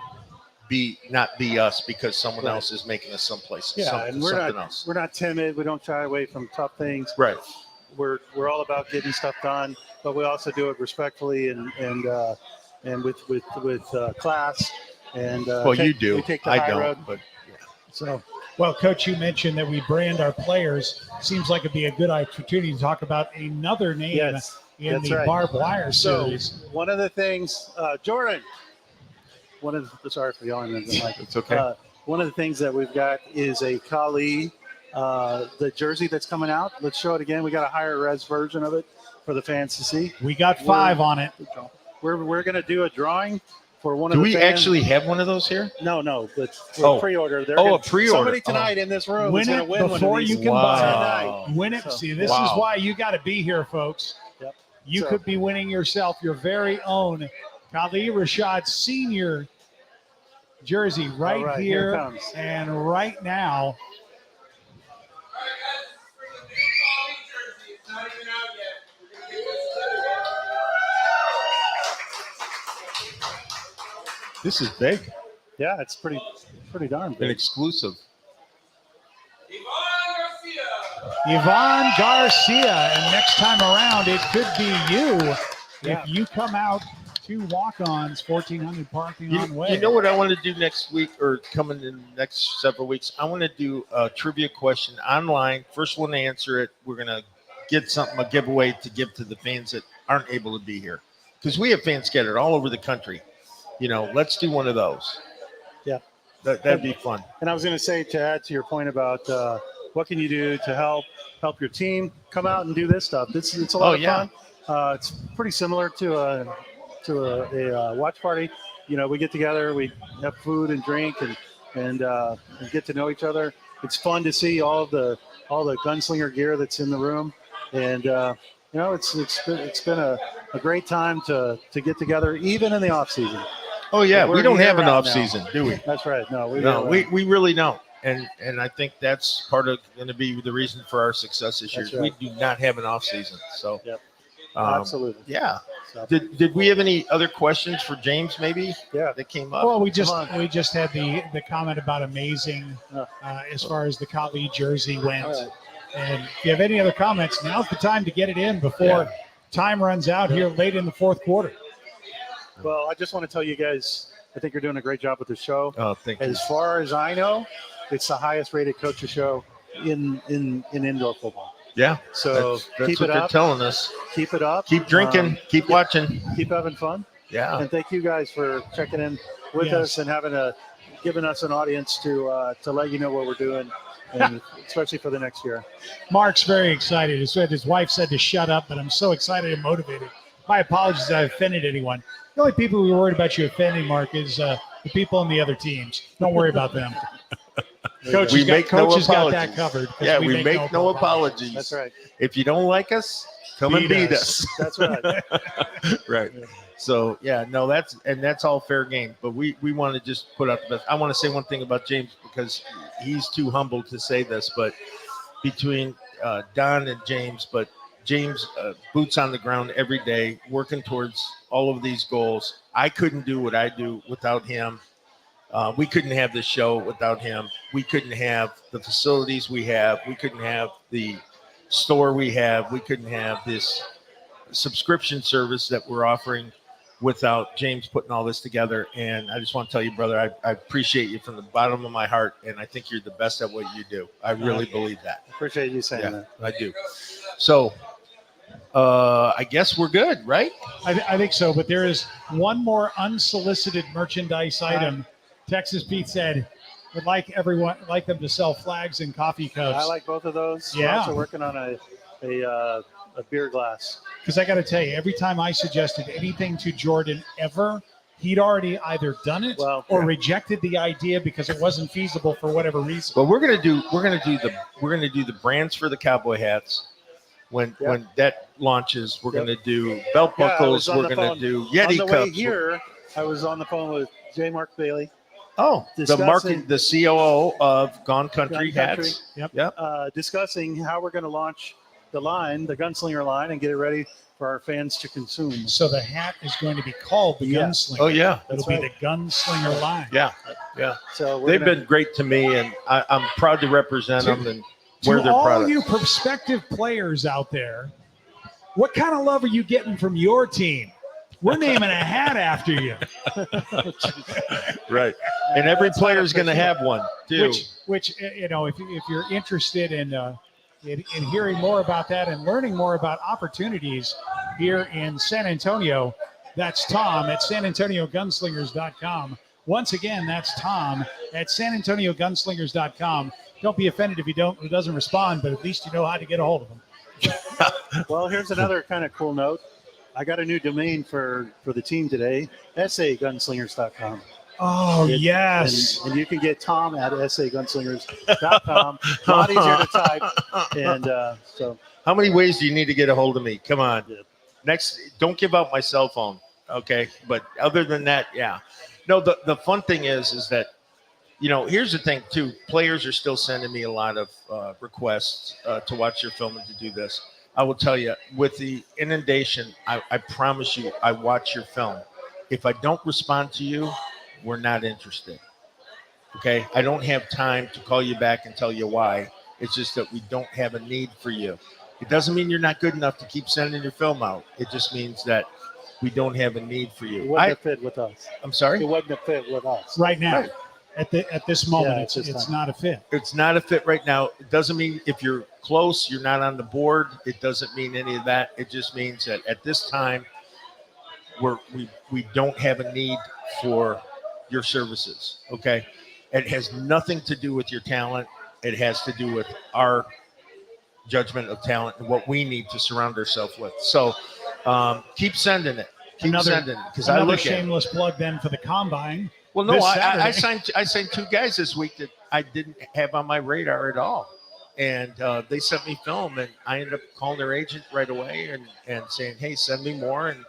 not be us because someone else is making us someplace. Yeah, and else. We're not timid. We don't shy away from tough things. Right. We're all about getting stuff done, but we also do it respectfully and with class. And you do. We take the I high don't. road. But So. Well, Coach, you mentioned that we brand our players. Seems like it'd be a good opportunity to talk about another name in the right. barbed wire series. One of the things, Jordan. Sorry for yelling at the mic. It's okay. One of the things that we've got is a Kali, the jersey that's coming out. Let's show it again. We got a higher res version of it for the fans to see. We got 5 on it. We're going to do a drawing for one of do the we fans. actually have one of those here? No, but for pre-order. A pre-order. Somebody tonight in this room is Win going to it win one before of these. you can buy Tonight. it. Win it. So, See, this is why you got to be here, folks. Yep. You could be winning yourself your very own Kali Rashad Senior jersey right here it comes. and right now. This is big. Yeah, it's pretty darn An big. exclusive. Yvonne Garcia, and next time around it could be you if you come out to walk-ons, 1400 parking on way. You know what I want to do next week or coming in the next several weeks? I want to do a trivia question online. First one to answer it, we're going to get a giveaway to give to the fans that aren't able to be here. Because we have fans scattered all over the country. Let's do one of those. Yeah. That'd be fun. And I was going to say, to add to your point about what can you do to help your team, come out and do this stuff. It's a lot of fun. It's pretty similar to a watch party. We get together, we have food and drink and get to know each other. It's fun to see all the gunslinger gear that's in the room, and it's been a great time to get together, even in the off season. Oh yeah, We're we don't have an year-round off season, do we? That's right. No, we really don't. And I think that's part of going to be the reason for our success this year. That's right. We do not have an off season. So absolutely. Yeah. So. Did we have any other questions for James maybe that came up? Well, we just had the comment about amazing as far as the Kali jersey went. Right. And if you have any other comments, now's the time to get it in before time runs out here late in the fourth quarter. Well, I just want to tell you guys, I think you're doing a great job with the show. Oh, thank you. As far as I know, it's the highest rated coaches show in indoor football. Yeah. So that's keep what it they're up. telling us. Keep it up. Keep drinking. Keep watching. Keep having fun. Yeah. And thank you guys for checking in with us and giving us an audience to let you know what we're doing, and especially for the next year. Mark's very excited. His wife said to shut up, but I'm so excited and motivated. My apologies if I offended anyone. The only people we were worried about you offending, Mark, is the people on the other teams. Don't worry about them. Coach has got that covered. Yeah, we make no apologies. That's right. If you don't like us, come and beat us. That's right. Right. Yeah. So that's all fair game. But we want to just put out the best. I want to say one thing about James because he's too humble to say this, but between Don and James, but James boots on the ground every day, working towards all of these goals. I couldn't do what I do without him. We couldn't have this show without him. We couldn't have the facilities we have. We couldn't have the store we have. We couldn't have this subscription service that we're offering without James putting all this together. And I just want to tell you, brother, I appreciate you from the bottom of my heart. And I think you're the best at what you do. I really believe that. Appreciate you saying that. I do. So I guess we're good, right? I think so. But there is one more unsolicited merchandise item. Texas Pete said would like them to sell flags and coffee cups. I like both of those. Yeah. We're also working on a beer glass. Because I got to tell you, every time I suggested anything to Jordan ever, he'd already either done it or rejected the idea because it wasn't feasible for whatever reason. But we're gonna do the brands for the cowboy hats. When that launches, we're gonna do belt buckles. We're gonna do Yeti on the cups. Way here, I was on the phone with J. Mark Bailey. Oh, the COO of Gone Country Hats. Yep. Discussing how we're going to launch the line, the Gunslinger line, and get it ready for our fans to consume. So the hat is going to be called the Gunslinger. Oh yeah, it'll be the Gunslinger line. Yeah. So they've been great to me, and I'm proud to represent them and wear their all products. you prospective players out there, what kind of love are you getting from your team? We're naming a hat after you. Right. And every player is going to have one, too. Which if you're interested in hearing more about that and learning more about opportunities here in San Antonio, that's Tom at SanAntonioGunslingers.com. Once again, that's Tom at SanAntonioGunslingers.com. Don't be offended if he doesn't respond, but at least you know how to get a hold of him. Well, here's another kind of cool note. I got a new domain for the team today, sagunslingers.com. Oh, yes. And you can get Tom at sagunslingers.com. A lot easier to type. And so. How many ways do you need to get a hold of me? Come on. Yeah. Next, don't give out my cell phone, okay? But other than that, yeah. No, the fun thing is that, here's the thing, too. Players are still sending me a lot of requests to watch your film and to do this. I will tell you, with the inundation, I promise you, I watch your film. If I don't respond to you, we're not interested. Okay? I don't have time to call you back and tell you why. It's just that we don't have a need for you. It doesn't mean you're not good enough to keep sending your film out. It just means that we don't have a need for you. It wouldn't have fit with us. I'm sorry? It wouldn't have fit with us. Right now. Right. At this moment, it's not a fit. It's not a fit right now. It doesn't mean if you're close, you're not on the board. It doesn't mean any of that. It just means that at this time, we don't have a need for your services, okay? It has nothing to do with your talent. It has to do with our judgment of talent and what we need to surround ourselves with. So keep sending it. Keep sending it. Because I look at shameless plug then for the combine. Well, no, I signed two guys this week that I didn't have on my radar at all. And they sent me film, and I ended up calling their agent right away and saying, hey, send me more. And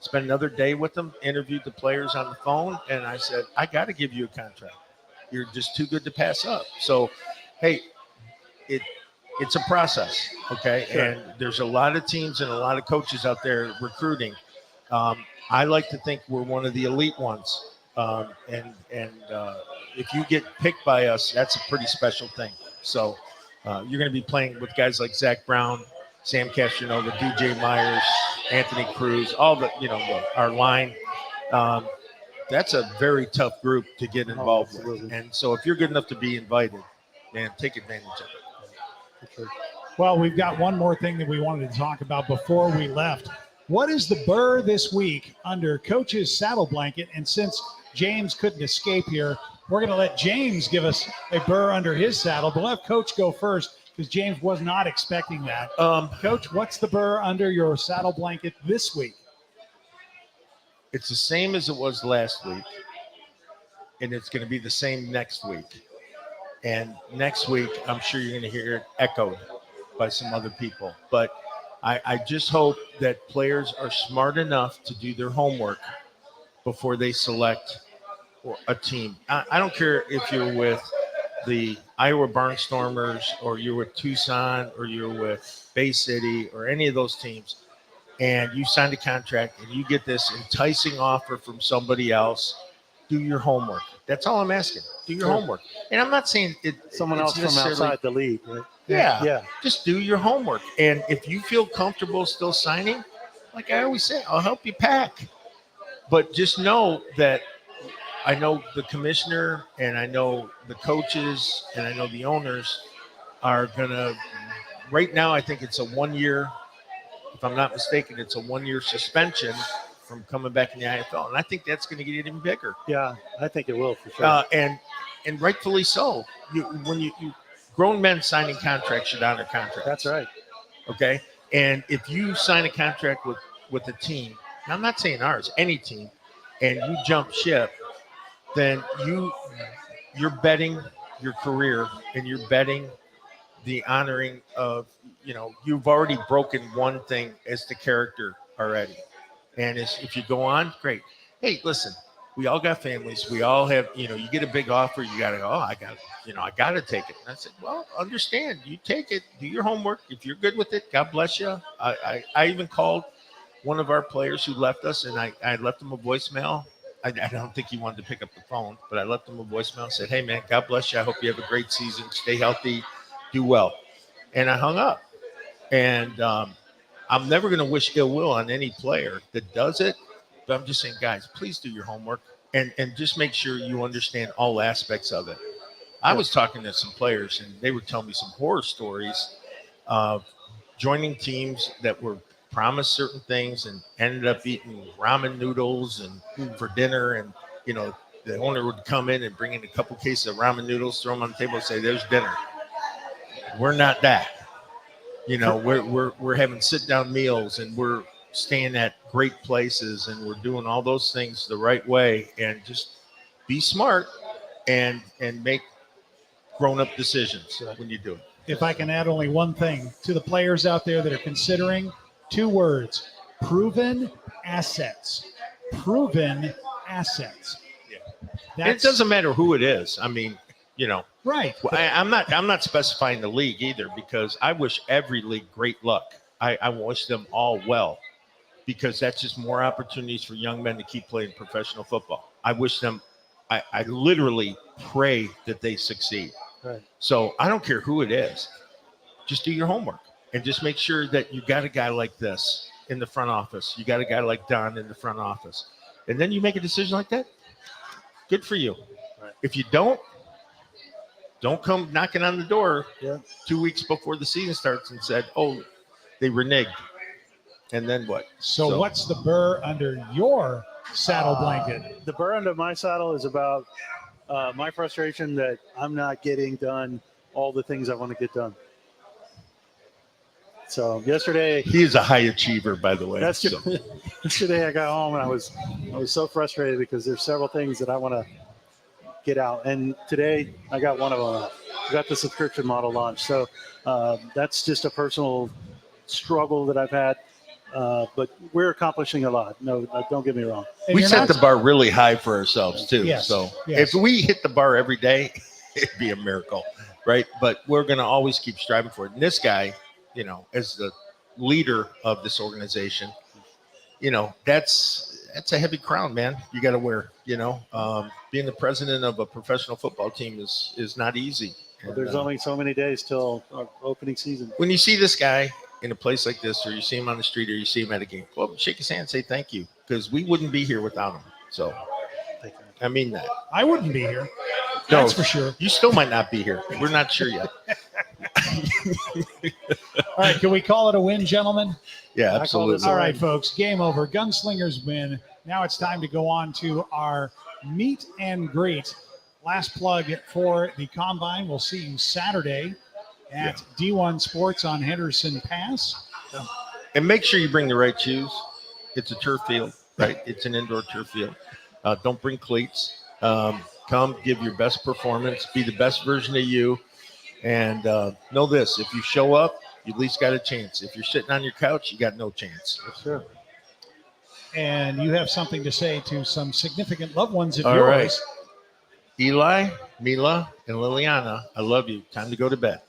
spent another day with them, interviewed the players on the phone, and I said, I got to give you a contract. You're just too good to pass up. So, hey, it's a process, okay? Sure. And there's a lot of teams and a lot of coaches out there recruiting. I like to think we're one of the elite ones. And if you get picked by us, that's a pretty special thing. So you're going to be playing with guys like Zach Brown, Sam Castronova, DJ Myers, Anthony Cruz, all the, our line. That's a very tough group to get involved with. And so if you're good enough to be invited, man, take advantage of it. Sure. Well, we've got one more thing that we wanted to talk about before we left. What is the burr this week under Coach's saddle blanket? And since James couldn't escape here, we're going to let James give us a burr under his saddle. But we'll have Coach go first because James was not expecting that. Coach, what's the burr under your saddle blanket this week? It's the same as it was last week, and it's going to be the same next week. And next week, I'm sure you're going to hear it echoed by some other people. But I just hope that players are smart enough to do their homework before they select a team. I don't care if you're with the Iowa Barnstormers or you're with Tucson or you're with Bay City or any of those teams, and you signed a contract and you get this enticing offer from somebody else. Do your homework. That's all I'm asking. Do your homework. And I'm not saying someone else from outside the league. Right? Yeah. Just do your homework. And if you feel comfortable still signing, like I always say, I'll help you pack. But just know that I know the commissioner and I know the coaches and I know the owners are going to, right now, I think it's a 1 year, if I'm not mistaken, it's a 1 year suspension from coming back in the IFL. And I think that's going to get even bigger. Yeah, I think it will for sure. And rightfully so. When you grown men signing contracts should honor contracts. That's right. Okay. And if you sign a contract with a team, and I'm not saying ours, any team, and you jump ship, then you're betting your career and you're betting the honoring of, you've already broken one thing as the character already. And if you go on, great. Hey, listen, we all got families. We all have, you get a big offer. You got to go, I got to take it. And I said, well, understand, you take it, do your homework. If you're good with it, God bless you. I even called one of our players who left us and I left him a voicemail. I don't think he wanted to pick up the phone, but I left him a voicemail and said, hey man, God bless you. I hope you have a great season. Stay healthy, do well. And I hung up. And, I'm never going to wish ill will on any player that does it, but I'm just saying, guys, please do your homework and just make sure you understand all aspects of it. I was talking to some players and they were telling me some horror stories of joining teams that were promised certain things and ended up eating ramen noodles and for dinner. And, the owner would come in and bring in a couple cases of ramen noodles, throw them on the table and say, there's dinner. We're not that. We're having sit-down meals and we're staying at great places and we're doing all those things the right way, and just be smart and make grown-up decisions when you do it. If I can add only one thing to the players out there that are considering, 2 words: proven assets. Proven assets. Yeah. It doesn't matter who it is. I mean, right. I'm not specifying the league either, because I wish every league great luck. I wish them all well, because that's just more opportunities for young men to keep playing professional football. I wish them, I literally pray that they succeed. Right. So I don't care who it is. Just do your homework and just make sure that you got a guy like this in the front office. You got a guy like Don in the front office. And then you make a decision like that. Good for you. Right. If you don't come knocking on the door 2 weeks before the season starts and said, oh, they reneged. And then what? So what's the burr under your saddle blanket? The burr under my saddle is about my frustration that I'm not getting done all the things I want to get done. So yesterday, he's a high achiever, by the way. Yesterday I got home and I was so frustrated because there's several things that I want to get out. And today I got one of them out. I got the subscription model launched. So that's just a personal struggle that I've had. But we're accomplishing a lot. No, don't get me wrong. And we set the bar really high for ourselves too. Yes, so yes. if we hit the bar every day, it'd be a miracle, right? But we're going to always keep striving for it. And this guy, as the leader of this organization, that's a heavy crown, man. You got to wear. Being the president of a professional football team is not easy. Well, there's only so many days till our opening season. When you see this guy in a place like this, or you see him on the street, or you see him at a game, well, shake his hand and say thank you, because we wouldn't be here without him. So, I mean that. I wouldn't be here. That's for sure. You still might not be here. We're not sure yet. All right, can we call it a win, gentlemen? Yeah, absolutely. All right, folks, game over. Gunslingers win. Now it's time to go on to our meet and greet. Last plug for the Combine. We'll see you Saturday at D1 Sports on Henderson Pass. And make sure you bring the right shoes. It's a turf field, right? It's an indoor turf field. Don't bring cleats. Come, give your best performance, be the best version of you. And know this, if you show up, you at least got a chance. If you're sitting on your couch, you got no chance. Sure. And you have something to say to some significant loved ones of All yours. right. Eli, Mila, and Liliana, I love you. Time to go to bed.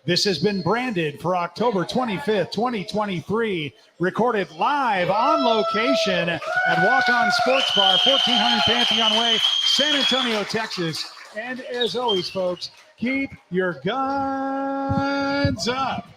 This has been Branded for October 25th, 2023, recorded live on location at Walk On Sports Bar, 1400 Pantheon Way, San Antonio, Texas. And as always, folks, keep your guns up.